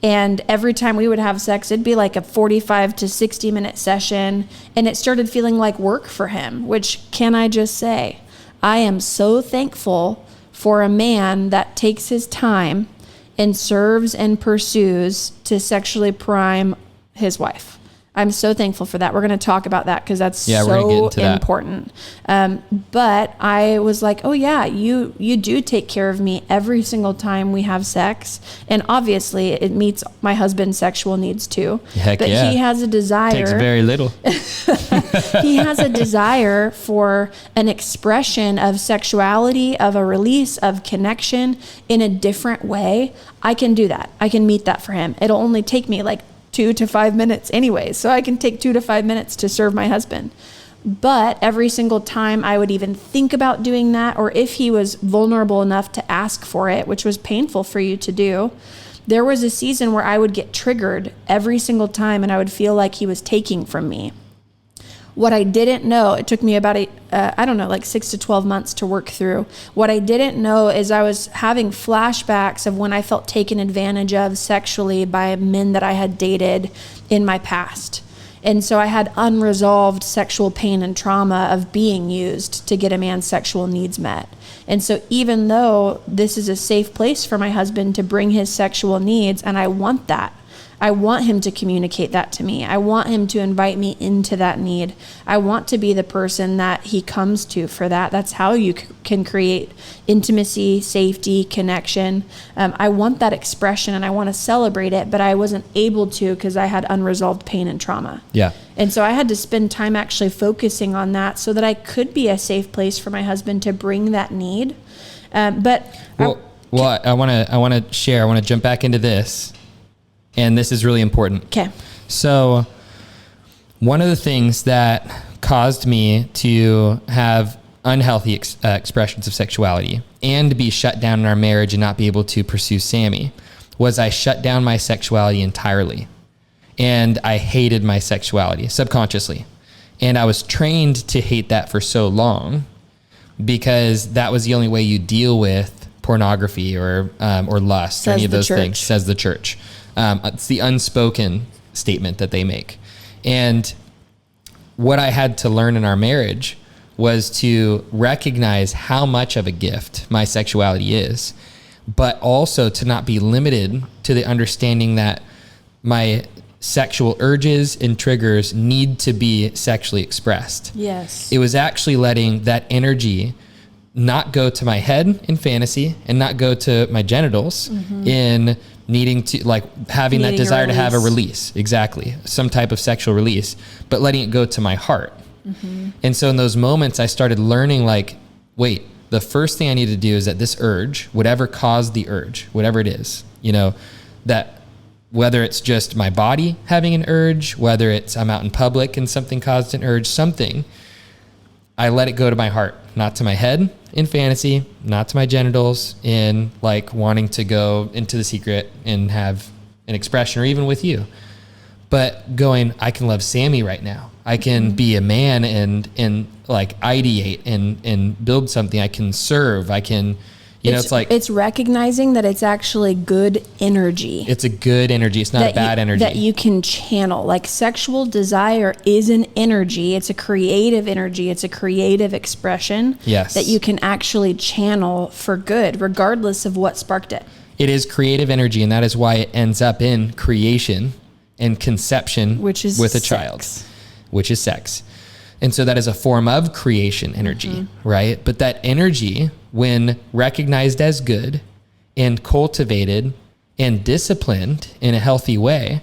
And every time we would have sex, it'd be like a 45 to 60 minute session. And it started feeling like work for him, which, can I just say, I am so thankful for a man that takes his time and serves and pursues to sexually prime his wife. I'm so thankful for that. We're going to talk about that because that's so important. But I was like, oh yeah, you do take care of me every single time we have sex. And obviously it meets my husband's sexual needs too. Heck but yeah. He has a desire. Takes very little. He has a desire for an expression of sexuality, of a release, of connection in a different way. I can do that. I can meet that for him. It'll only take me like 2 to 5 minutes anyways. So I can take 2 to 5 minutes to serve my husband. But every single time I would even think about doing that, or if he was vulnerable enough to ask for it, which was painful for you to do, there was a season where I would get triggered every single time and I would feel like he was taking from me. What I didn't know, it took me about 6 to 12 months to work through. What I didn't know is I was having flashbacks of when I felt taken advantage of sexually by men that I had dated in my past. And so I had unresolved sexual pain and trauma of being used to get a man's sexual needs met. And so even though this is a safe place for my husband to bring his sexual needs, and I want that, I want him to communicate that to me. I want him to invite me into that need. I want to be the person that he comes to for that. That's how you can create intimacy, safety, connection. I want that expression and I want to celebrate it, but I wasn't able to because I had unresolved pain and trauma. Yeah. And so I had to spend time actually focusing on that so that I could be a safe place for my husband to bring that need. I want to share. I want to jump back into this. And this is really important. Okay. So one of the things that caused me to have unhealthy expressions of sexuality and to be shut down in our marriage and not be able to pursue Sammy was I shut down my sexuality entirely. And I hated my sexuality subconsciously. And I was trained to hate that for so long because that was the only way you deal with pornography or lust or any of those things, says the church. It's the unspoken statement that they make. And what I had to learn in our marriage was to recognize how much of a gift my sexuality is, but also to not be limited to the understanding that my sexual urges and triggers need to be sexually expressed. Yes. It was actually letting that energy not go to my head in fantasy and not go to my genitals in needing to, like, having that desire to have a release. Exactly. Some type of sexual release, but letting it go to my heart. And so in those moments I started learning, like, wait, the first thing I need to do is that this urge, whatever caused the urge, whatever it is, that whether it's just my body having an urge, whether it's I'm out in public and something caused an urge, something, I let it go to my heart, not to my head in fantasy, not to my genitals in like wanting to go into the secret and have an expression, or even with you, but going, I can love Sammy right now. I can be a man and like ideate and build something. I can serve. I can, it's recognizing that it's actually good energy. It's a good energy. It's not a bad energy. That you can channel. Like sexual desire is an energy. It's a creative energy. It's a creative expression. Yes. That you can actually channel for good, regardless of what sparked it. It is creative energy, and that is why it ends up in creation and conception, which is with a child, which is sex. And so that is a form of creation energy, right? But that energy, when recognized as good and cultivated and disciplined in a healthy way,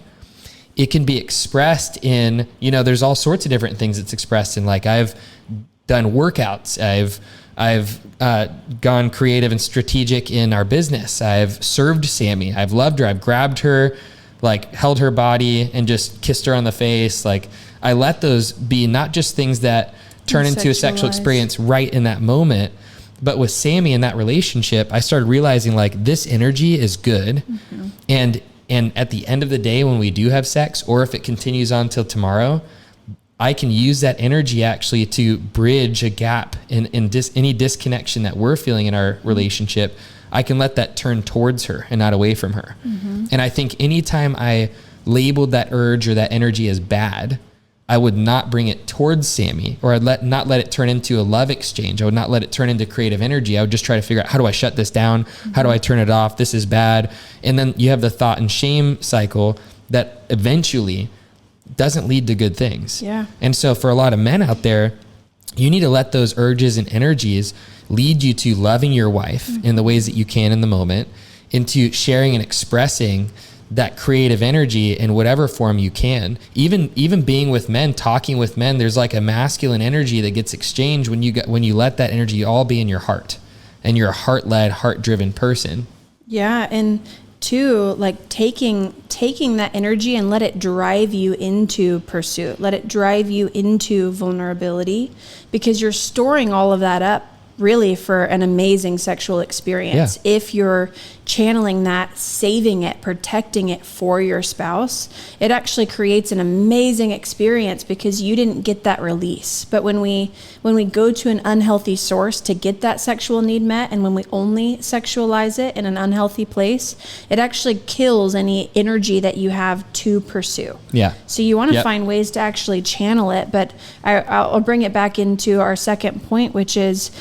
it can be expressed in, there's all sorts of different things it's expressed in. Like I've done workouts. I've gone creative and strategic in our business. I've served Sammy. I've loved her. I've grabbed her, like held her body and just kissed her on the face. Like I let those be not just things that turn into a sexual experience right in that moment, but with Sammy in that relationship, I started realizing like this energy is good. And at the end of the day, when we do have sex, or if it continues on till tomorrow, I can use that energy actually to bridge a gap in any disconnection that we're feeling in our relationship. I can let that turn towards her and not away from her. And I think anytime I labeled that urge or that energy as bad, I would not bring it towards Sammy, or I'd not let it turn into a love exchange. I would not let it turn into creative energy. I would just try to figure out, how do I shut this down? How do I turn it off? This is bad. And then you have the thought and shame cycle that eventually doesn't lead to good things. Yeah. And so for a lot of men out there, you need to let those urges and energies lead you to loving your wife in the ways that you can in the moment, into sharing and expressing that creative energy in whatever form you can. Even being with men, talking with men, there's like a masculine energy that gets exchanged when you let that energy all be in your heart, and you're a heart-led, heart-driven person. Yeah, and two, like taking that energy and let it drive you into pursuit. Let it drive you into vulnerability, because you're storing all of that up really for an amazing sexual experience. Yeah. If you're channeling that, saving it, protecting it for your spouse, it actually creates an amazing experience because you didn't get that release. But when we go to an unhealthy source to get that sexual need met, and when we only sexualize it in an unhealthy place, it actually kills any energy that you have to pursue. Yeah. So you want to find ways to actually channel it. But I'll bring it back into our second point, which is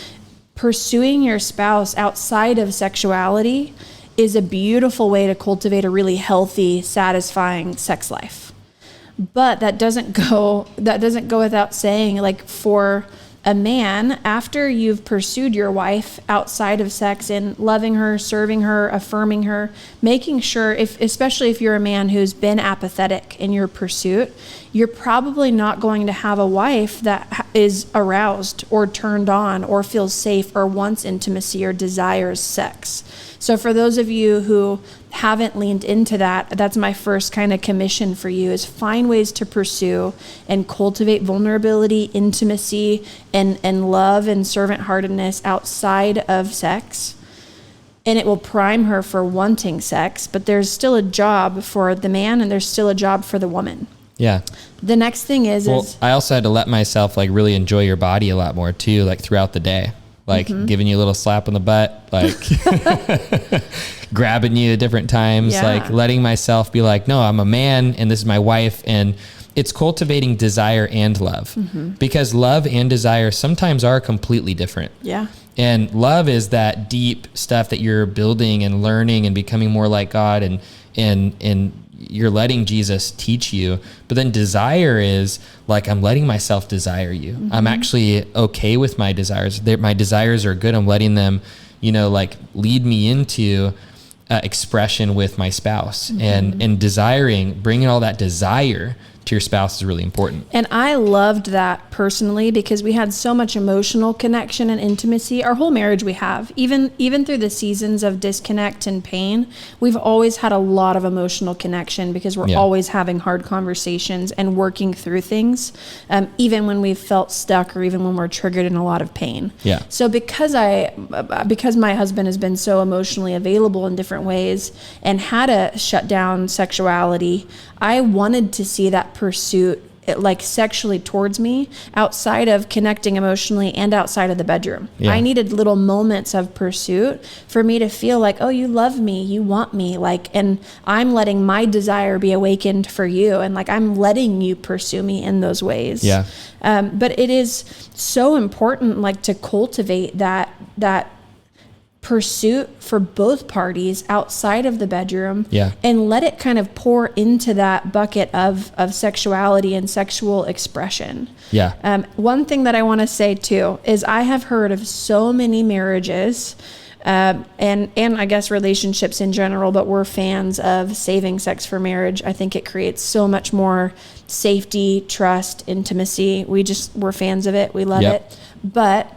pursuing your spouse outside of sexuality is a beautiful way to cultivate a really healthy, satisfying sex life. But that doesn't go without saying, like for a man, after you've pursued your wife outside of sex and loving her, serving her, affirming her, making sure, especially if you're a man who's been apathetic in your pursuit, you're probably not going to have a wife that is aroused or turned on or feels safe or wants intimacy or desires sex. So for those of you who haven't leaned into that, that's my first kind of commission for you, is find ways to pursue and cultivate vulnerability, intimacy, and love and servant-heartedness outside of sex. And it will prime her for wanting sex, but there's still a job for the man and there's still a job for the woman. Yeah. The next thing is I also had to let myself like really enjoy your body a lot more too, like throughout the day. Like giving you a little slap on the butt, like grabbing you at different times, like letting myself be like, no, I'm a man and this is my wife. And it's cultivating desire and love, because love and desire sometimes are completely different. Yeah. And love is that deep stuff that you're building and learning and becoming more like God, and you're letting Jesus teach you. But then desire is like, I'm letting myself desire you. I'm actually okay with my desires. My desires are good. I'm letting them, like lead me into expression with my spouse, and desiring, bringing all that desire to your spouse is really important. And I loved that personally because we had so much emotional connection and intimacy. Our whole marriage we have, even through the seasons of disconnect and pain, we've always had a lot of emotional connection because we're always having hard conversations and working through things, even when we've felt stuck or even when we're triggered in a lot of pain. Yeah. So because my husband has been so emotionally available in different ways and had to shut down sexuality, I wanted to see that pursuit like sexually towards me outside of connecting emotionally and outside of the bedroom. Yeah. I needed little moments of pursuit for me to feel like, oh, you love me, you want me, like, and I'm letting my desire be awakened for you, and like I'm letting you pursue me in those ways. Yeah. But it is so important, like, to cultivate that pursuit for both parties outside of the bedroom, and let it kind of pour into that bucket of sexuality and sexual expression. One thing that I want to say too is I have heard of so many marriages and I guess relationships in general, but we're fans of saving sex for marriage. I think it creates so much more safety, trust, intimacy. We're fans of it. We love it. But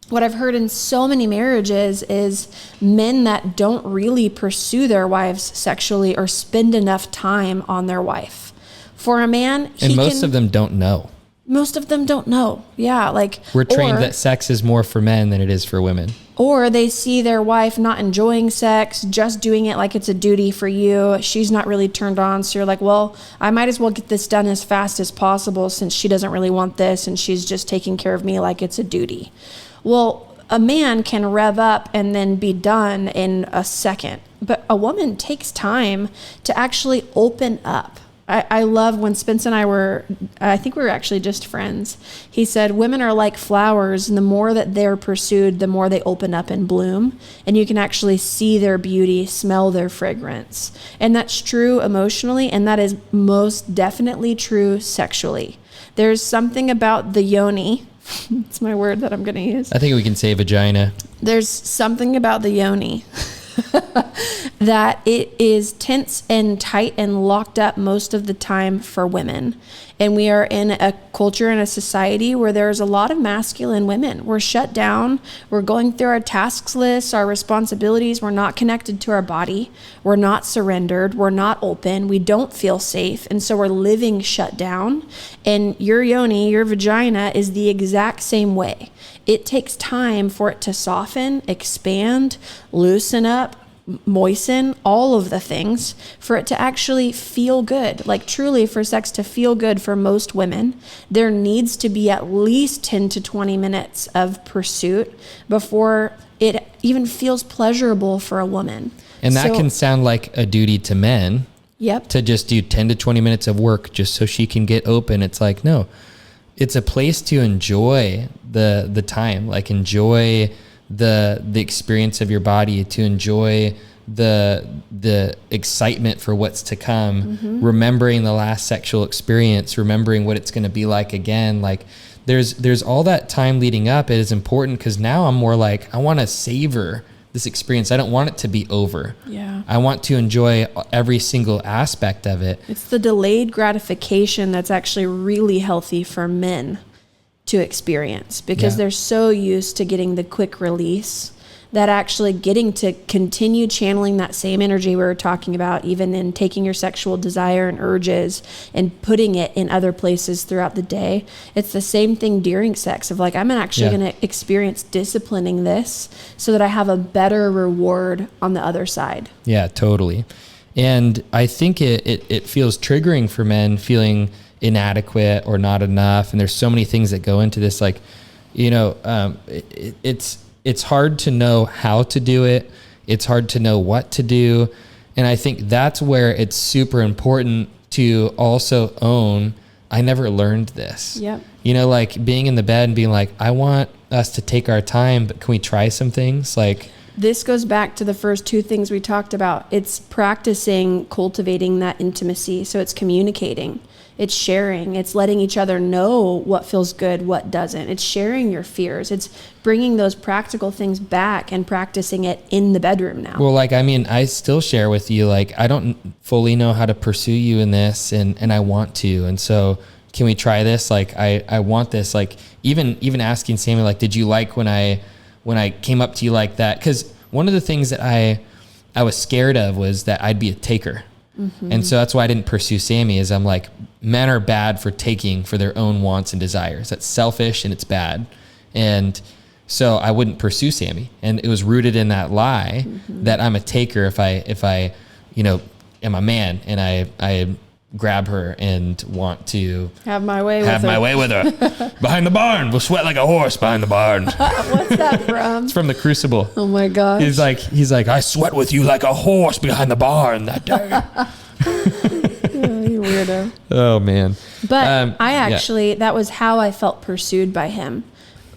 what I've heard in so many marriages is men that don't really pursue their wives sexually or spend enough time on their wife. For a man, most of them don't know. Most of them don't know. Yeah, like we're trained that sex is more for men than it is for women. Or they see their wife not enjoying sex, just doing it like it's a duty for you. She's not really turned on. So you're like, well, I might as well get this done as fast as possible since she doesn't really want this and she's just taking care of me like it's a duty. Well, a man can rev up and then be done in a second, but a woman takes time to actually open up. I love when Spence and I think we were actually just friends. He said, women are like flowers, and the more that they're pursued, the more they open up and bloom, and you can actually see their beauty, smell their fragrance. And that's true emotionally, and that is most definitely true sexually. There's something about the yoni. It's my word that I'm going to use. I think we can say vagina. There's something about the yoni that it is tense and tight and locked up most of the time for women. And we are in a culture and a society where there's a lot of masculine women. We're shut down. We're going through our tasks lists, our responsibilities. We're not connected to our body. We're not surrendered. We're not open. We don't feel safe. And so we're living shut down. And your yoni, your vagina, is the exact same way. It takes time for it to soften, expand, loosen up, moisten, all of the things for it to actually feel good. Like truly, for sex to feel good for most women, there needs to be at least 10 to 20 minutes of pursuit before it even feels pleasurable for a woman. And that can sound like a duty to men. Yep. To just do 10 to 20 minutes of work just so she can get open. It's like, no, it's a place to enjoy the time, like enjoy the experience of your body, to enjoy the excitement for what's to come, remembering the last sexual experience, remembering what it's going to be like again. Like there's all that time leading up. It is important because now I'm more like, I want to savor this experience. I don't want it to be over. Yeah. I want to enjoy every single aspect of it. It's the delayed gratification that's actually really healthy for men to experience because they're so used to getting the quick release that actually getting to continue channeling that same energy we were talking about, even in taking your sexual desire and urges and putting it in other places throughout the day. It's the same thing during sex of like, I'm actually going to experience disciplining this so that I have a better reward on the other side. Yeah, totally. And I think it feels triggering for men feeling inadequate or not enough. And there's so many things that go into this. Like, you know, it's hard to know how to do it. It's hard to know what to do. And I think that's where it's super important to also own, I never learned this. Yep. You know, like being in the bed and being like, I want us to take our time, but can we try some things? Like, This goes back to the first two things we talked about. It's practicing cultivating that intimacy. So it's communicating, it's sharing, it's letting each other know what feels good, what doesn't. It's sharing your fears. It's bringing those practical things back and practicing it in the bedroom now. Well, like, I mean, I still share with you, like, I don't fully know how to pursue you in this, and I want to. And so can we try this? Like, I want this. Like, even asking Sammy, like, did you like when I came up to you like that? Because one of the things that I was scared of was that I'd be a taker. Mm-hmm. And so that's why I didn't pursue Sammy, is I'm like, men are bad for taking for their own wants and desires. That's selfish and it's bad. And so I wouldn't pursue Sammy. And it was rooted in that lie that I'm a taker if I, you know, am a man and I grab her and want to have my way with her behind the barn. We'll sweat like a horse behind the barn. What's that from? It's from The Crucible. Oh my gosh. He's like, I sweat with you like a horse behind the barn that day. You weirdo. Oh man. But I actually, that was how I felt pursued by him.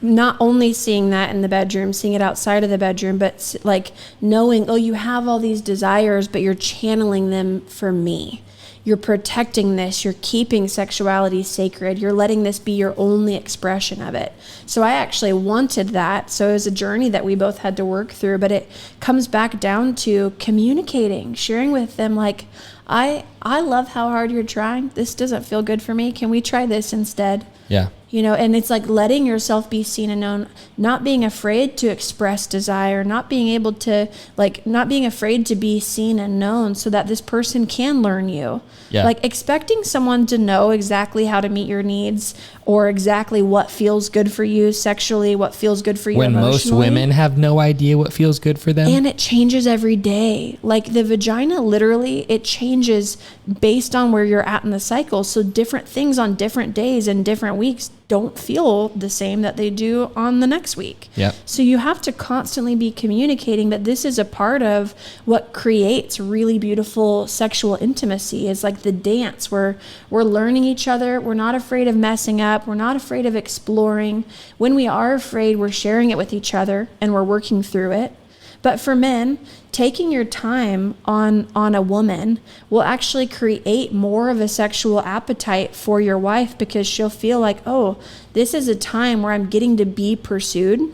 Not only seeing that in the bedroom, seeing it outside of the bedroom, but like knowing, oh, you have all these desires, but you're channeling them for me. You're protecting this. You're keeping sexuality sacred. You're letting this be your only expression of it. So I actually wanted that. So it was a journey that we both had to work through, but it comes back down to communicating, sharing with them, like, I love how hard you're trying. This doesn't feel good for me. Can we try this instead? Yeah. You know, and it's like letting yourself be seen and known, not being afraid to express desire, not being able to, like, not being afraid to be seen and known so that this person can learn you. Yeah. Like expecting someone to know exactly how to meet your needs or exactly what feels good for you sexually, what feels good for you when emotionally. Most women have no idea what feels good for them. And it changes every day. Like the vagina, literally, it changes based on where you're at in the cycle. So different things on different days and different weeks don't feel the same that they do on the next week. Yeah. So you have to constantly be communicating that this is a part of what creates really beautiful sexual intimacy. Is like the dance where we're learning each other. We're not afraid of messing up. We're not afraid of exploring. When we are afraid, we're sharing it with each other and we're working through it. But for men, taking your time on a woman will actually create more of a sexual appetite for your wife, because she'll feel like, oh, this is a time where I'm getting to be pursued.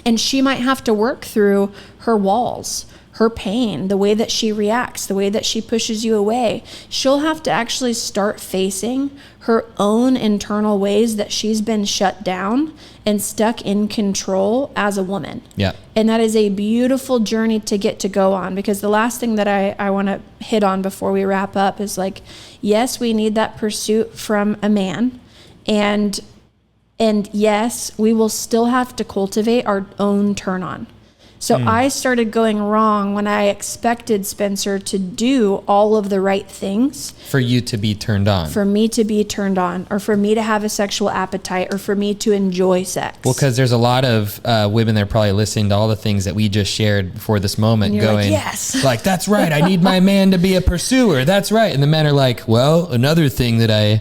And she might have to work through her walls, her pain, the way that she reacts, the way that she pushes you away. She'll have to actually start facing her own internal ways that she's been shut down and stuck in control as a woman. Yeah. And that is a beautiful journey to get to go on, because the last thing that I want to hit on before we wrap up is like, yes, we need that pursuit from a man. And yes, we will still have to cultivate our own turn on. So I started going wrong when I expected Spencer to do all of the right things. For you to be turned on. For me to be turned on, or for me to have a sexual appetite, or for me to enjoy sex. Well, because there's a lot of women that are probably listening to all the things that we just shared before this moment, and you're going, like, yes. Like, that's right, I need my man to be a pursuer. That's right. And the men are like, well, another thing that I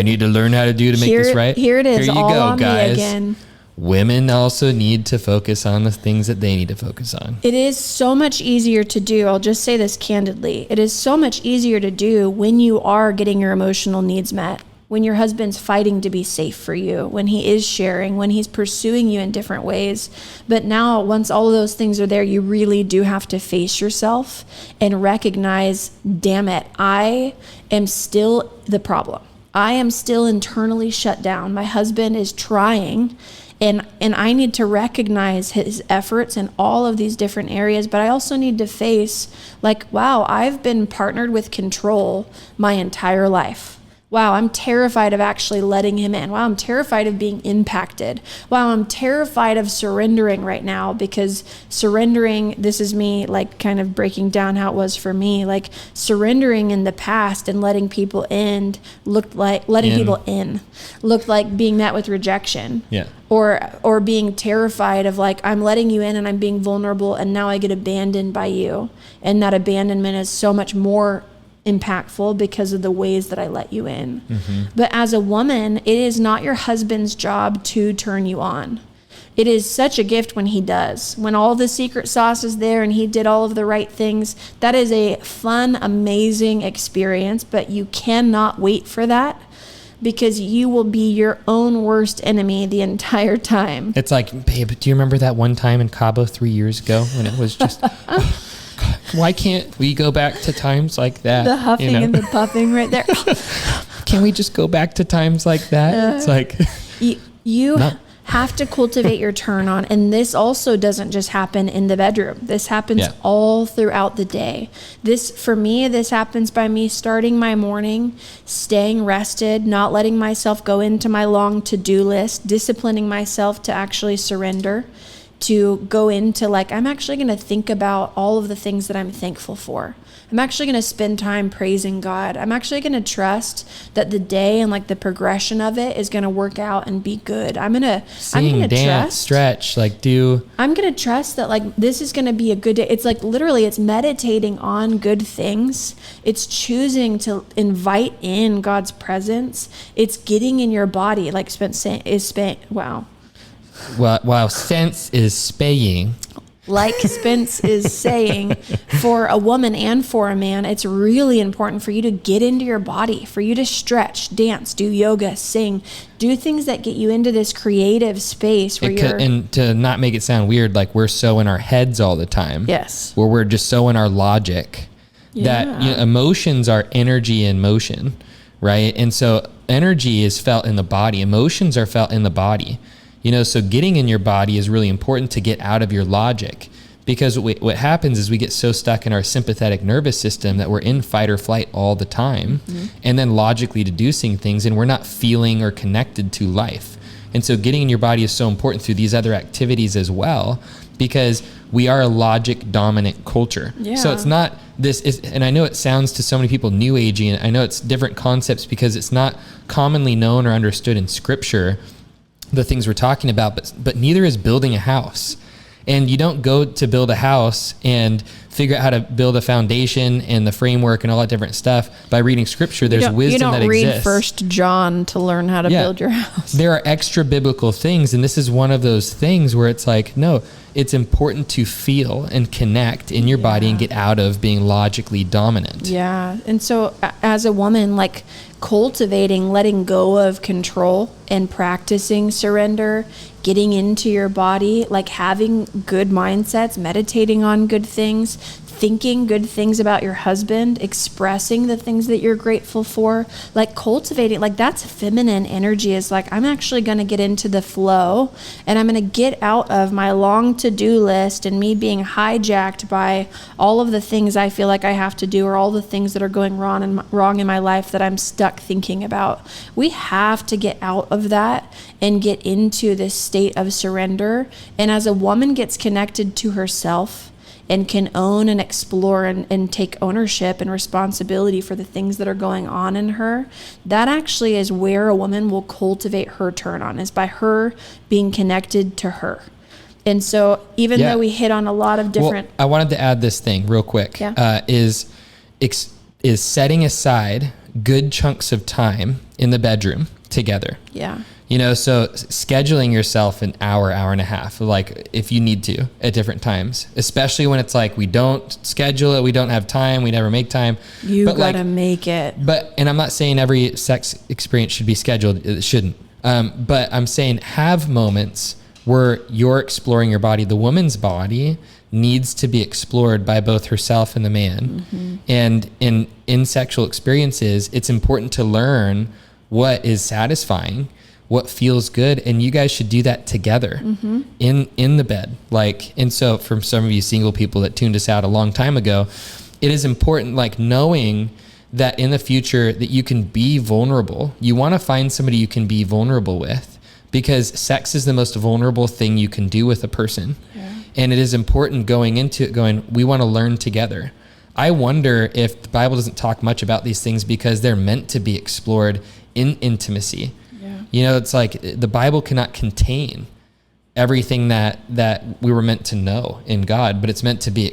need to learn how to do to make this right. Here it is, Here you all go, on guys. me again. Women also need to focus on the things that they need to focus on. It is so much easier to do. I'll just say this candidly. It is so much easier to do when you are getting your emotional needs met, when your husband's fighting to be safe for you, when he is sharing, when he's pursuing you in different ways. But now, once all of those things are there, you really do have to face yourself and recognize, damn it, I am still the problem. I am still internally shut down. My husband is trying, and I need to recognize his efforts in all of these different areas, but I also need to face, like, wow, I've been partnered with control my entire life. Wow, I'm terrified of actually letting him in. Wow, I'm terrified of being impacted. Wow, I'm terrified of surrendering right now, because surrendering, this is me like kind of breaking down how it was for me, like surrendering in the past and letting people in looked like being met with rejection. Yeah. Or being terrified of like, I'm letting you in and I'm being vulnerable and now I get abandoned by you. And that abandonment is so much more impactful because of the ways that I let you in. Mm-hmm. But as a woman, it is not your husband's job to turn you on. it is such a gift when he does. When all the secret sauce is there and he did all of the right things, that is a fun, amazing experience, but you cannot wait for that because you will be your own worst enemy the entire time. It's like, babe, do you remember that one time in Cabo 3 years ago when it was just, why can't we go back to times like that? The huffing and the puffing right there. Can we just go back to times like that? It's like... You have to cultivate your turn on. And this also doesn't just happen in the bedroom. This happens all throughout the day. For me, this happens by me starting my morning, staying rested, not letting myself go into my long to-do list, disciplining myself to actually surrender, to go into like, I'm actually going to think about all of the things that I'm thankful for. I'm actually going to stend time praising God. I'm actually going to trust that the day and like the progression of it is going to work out and be good. I'm going to dance, trust, stretch, I'm going to trust that like this is going to be a good day. It's like literally it's meditating on good things. It's choosing to invite in God's presence. It's getting in your body like Spence is saying. Wow. While sense is spaying. Like Spence is saying, for a woman and for a man, it's really important for you to get into your body, for you to stretch, dance, do yoga, sing, do things that get you into this creative space where and to not make it sound weird, like we're so in our heads all the time. Yes. Where we're just so in our logic that emotions are energy in motion, right? And so energy is felt in the body. Emotions are felt in the body. So getting in your body is really important to get out of your logic, because what happens is we get so stuck in our sympathetic nervous system that we're in fight or flight all the time, and then logically deducing things, and we're not feeling or connected to life. And so getting in your body is so important through these other activities as well, because we are a logic dominant culture. Yeah. So it's not and I know it sounds to so many people new agey, and I know it's different concepts because it's not commonly known or understood in scripture, the things we're talking about, but neither is building a house. And you don't go to build a house and figure out how to build a foundation and the framework and all that different stuff by reading scripture. There's wisdom that exists. You don't read 1 John to learn how to build your house. There are extra biblical things, and this is one of those things where it's like, no, it's important to feel and connect in your body and get out of being logically dominant. Yeah. And so as a woman, like cultivating, letting go of control and practicing surrender, getting into your body, like having good mindsets, meditating on good things, thinking good things about your husband, expressing the things that you're grateful for, like cultivating, like that's feminine energy. Is like, I'm actually going to get into the flow, and I'm going to get out of my long to-do list and me being hijacked by all of the things I feel like I have to do, or all the things that are going wrong in my life that I'm stuck thinking about. We have to get out of that and get into this state of surrender. And as a woman gets connected to herself and can own and explore and take ownership and responsibility for the things that are going on in her, that actually is where a woman will cultivate her turn on, is by her being connected to her. And so even though we hit on a lot of different... I wanted to add this thing real quick, is setting aside good chunks of time in the bedroom together. Yeah. So scheduling yourself an hour and a half, like if you need to at different times, especially when it's like, we don't schedule it, we don't have time, we never make time. You gotta make it. And I'm not saying every sex experience should be scheduled, it shouldn't. But I'm saying have moments where you're exploring your body. The woman's body needs to be explored by both herself and the man. Mm-hmm. And in sexual experiences, it's important to learn what is satisfying, what feels good, and you guys should do that together in the bed. And so for some of you single people that tuned us out a long time ago, it is important, like knowing that in the future that you can be vulnerable. You want to find somebody you can be vulnerable with, because sex is the most vulnerable thing you can do with a person. Yeah. And it is important going into it we want to learn together. I wonder if the Bible doesn't talk much about these things because they're meant to be explored in intimacy. It's like the Bible cannot contain everything that we were meant to know in God, but it's meant to be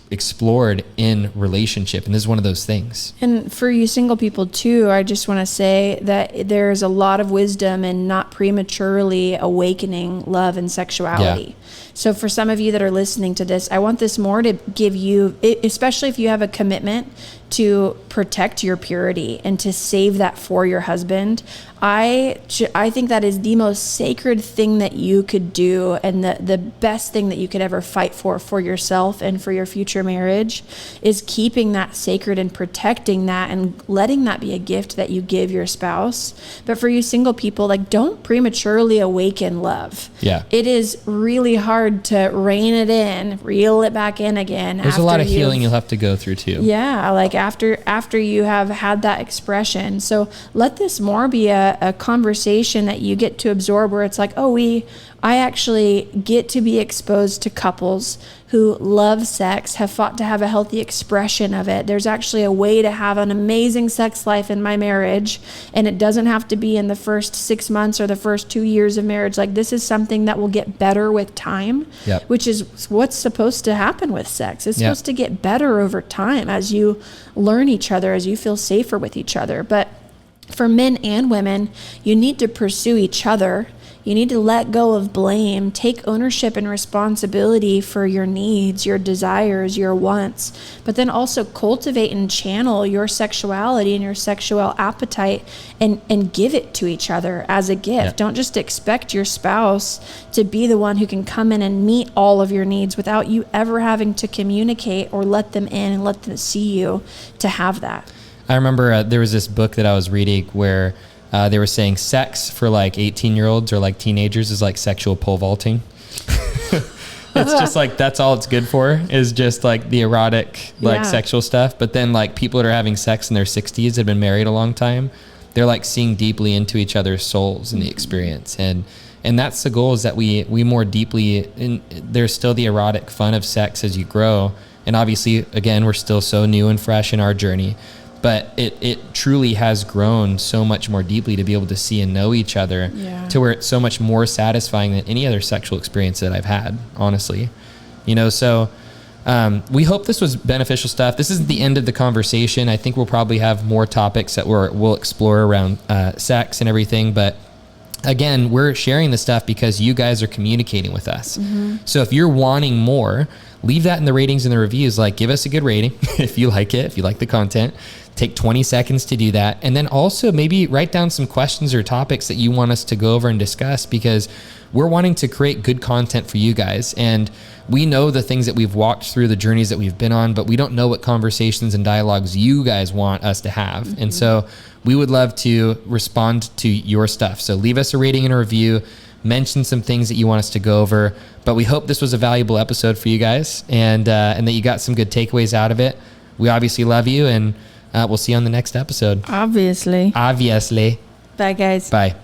explored in relationship. And this is one of those things. And for you single people too, I just want to say that there's a lot of wisdom in not prematurely awakening love and sexuality. Yeah. So for some of you that are listening to this, I want this more to give you, especially if you have a commitment to protect your purity and to save that for your husband. I think that is the most sacred thing that you could do, and the best thing that you could ever fight for yourself and for your future marriage is keeping that sacred and protecting that and letting that be a gift that you give your spouse. But for you single people, like, don't prematurely awaken love. Yeah. It is really hard to rein it in, reel it back in again. There's a lot of healing you'll have to go through too. Yeah, like after you have had that expression. So let this more be a conversation that you get to absorb, where it's like, oh, I actually get to be exposed to couples who love sex, have fought to have a healthy expression of it. There's actually a way to have an amazing sex life in my marriage, and it doesn't have to be in the first 6 months or the first 2 years of marriage. Like, this is something that will get better with time, Yep. which is what's supposed to happen with sex. It's supposed to get better over time as you learn each other, as you feel safer with each other. But for men and women, you need to pursue each other. You need to let go of blame, take ownership and responsibility for your needs, your desires, your wants, but then also cultivate and channel your sexuality and your sexual appetite and give it to each other as a gift. Yeah. Don't just expect your spouse to be the one who can come in and meet all of your needs without you ever having to communicate or let them in and let them see you to have that. I remember there was this book that I was reading where they were saying sex for like 18-year-olds or like teenagers is like sexual pole vaulting. It's just like, that's all it's good for, is just like the erotic, like sexual stuff. But then like people that are having sex in their 60s that have been married a long time, they're like seeing deeply into each other's souls in the experience. And that's the goal, is that we more deeply, there's still the erotic fun of sex as you grow. And obviously, again, we're still so new and fresh in our journey. But it truly has grown so much more deeply to be able to see and know each other, to where it's so much more satisfying than any other sexual experience that I've had, honestly. So we hope this was beneficial stuff. This isn't the end of the conversation. I think we'll probably have more topics that we'll explore around sex and everything. But again, we're sharing this stuff because you guys are communicating with us. Mm-hmm. So if you're wanting more, leave that in the ratings and the reviews. Like, give us a good rating if you like it, if you like the content. Take 20 seconds to do that. And then also maybe write down some questions or topics that you want us to go over and discuss, because we're wanting to create good content for you guys. And we know the things that we've walked through, the journeys that we've been on, but we don't know what conversations and dialogues you guys want us to have. Mm-hmm. And so we would love to respond to your stuff. So leave us a rating and a review, mention some things that you want us to go over. But we hope this was a valuable episode for you guys, and that you got some good takeaways out of it. We obviously love you, and we'll see you on the next episode. Obviously. Obviously. Bye, guys. Bye.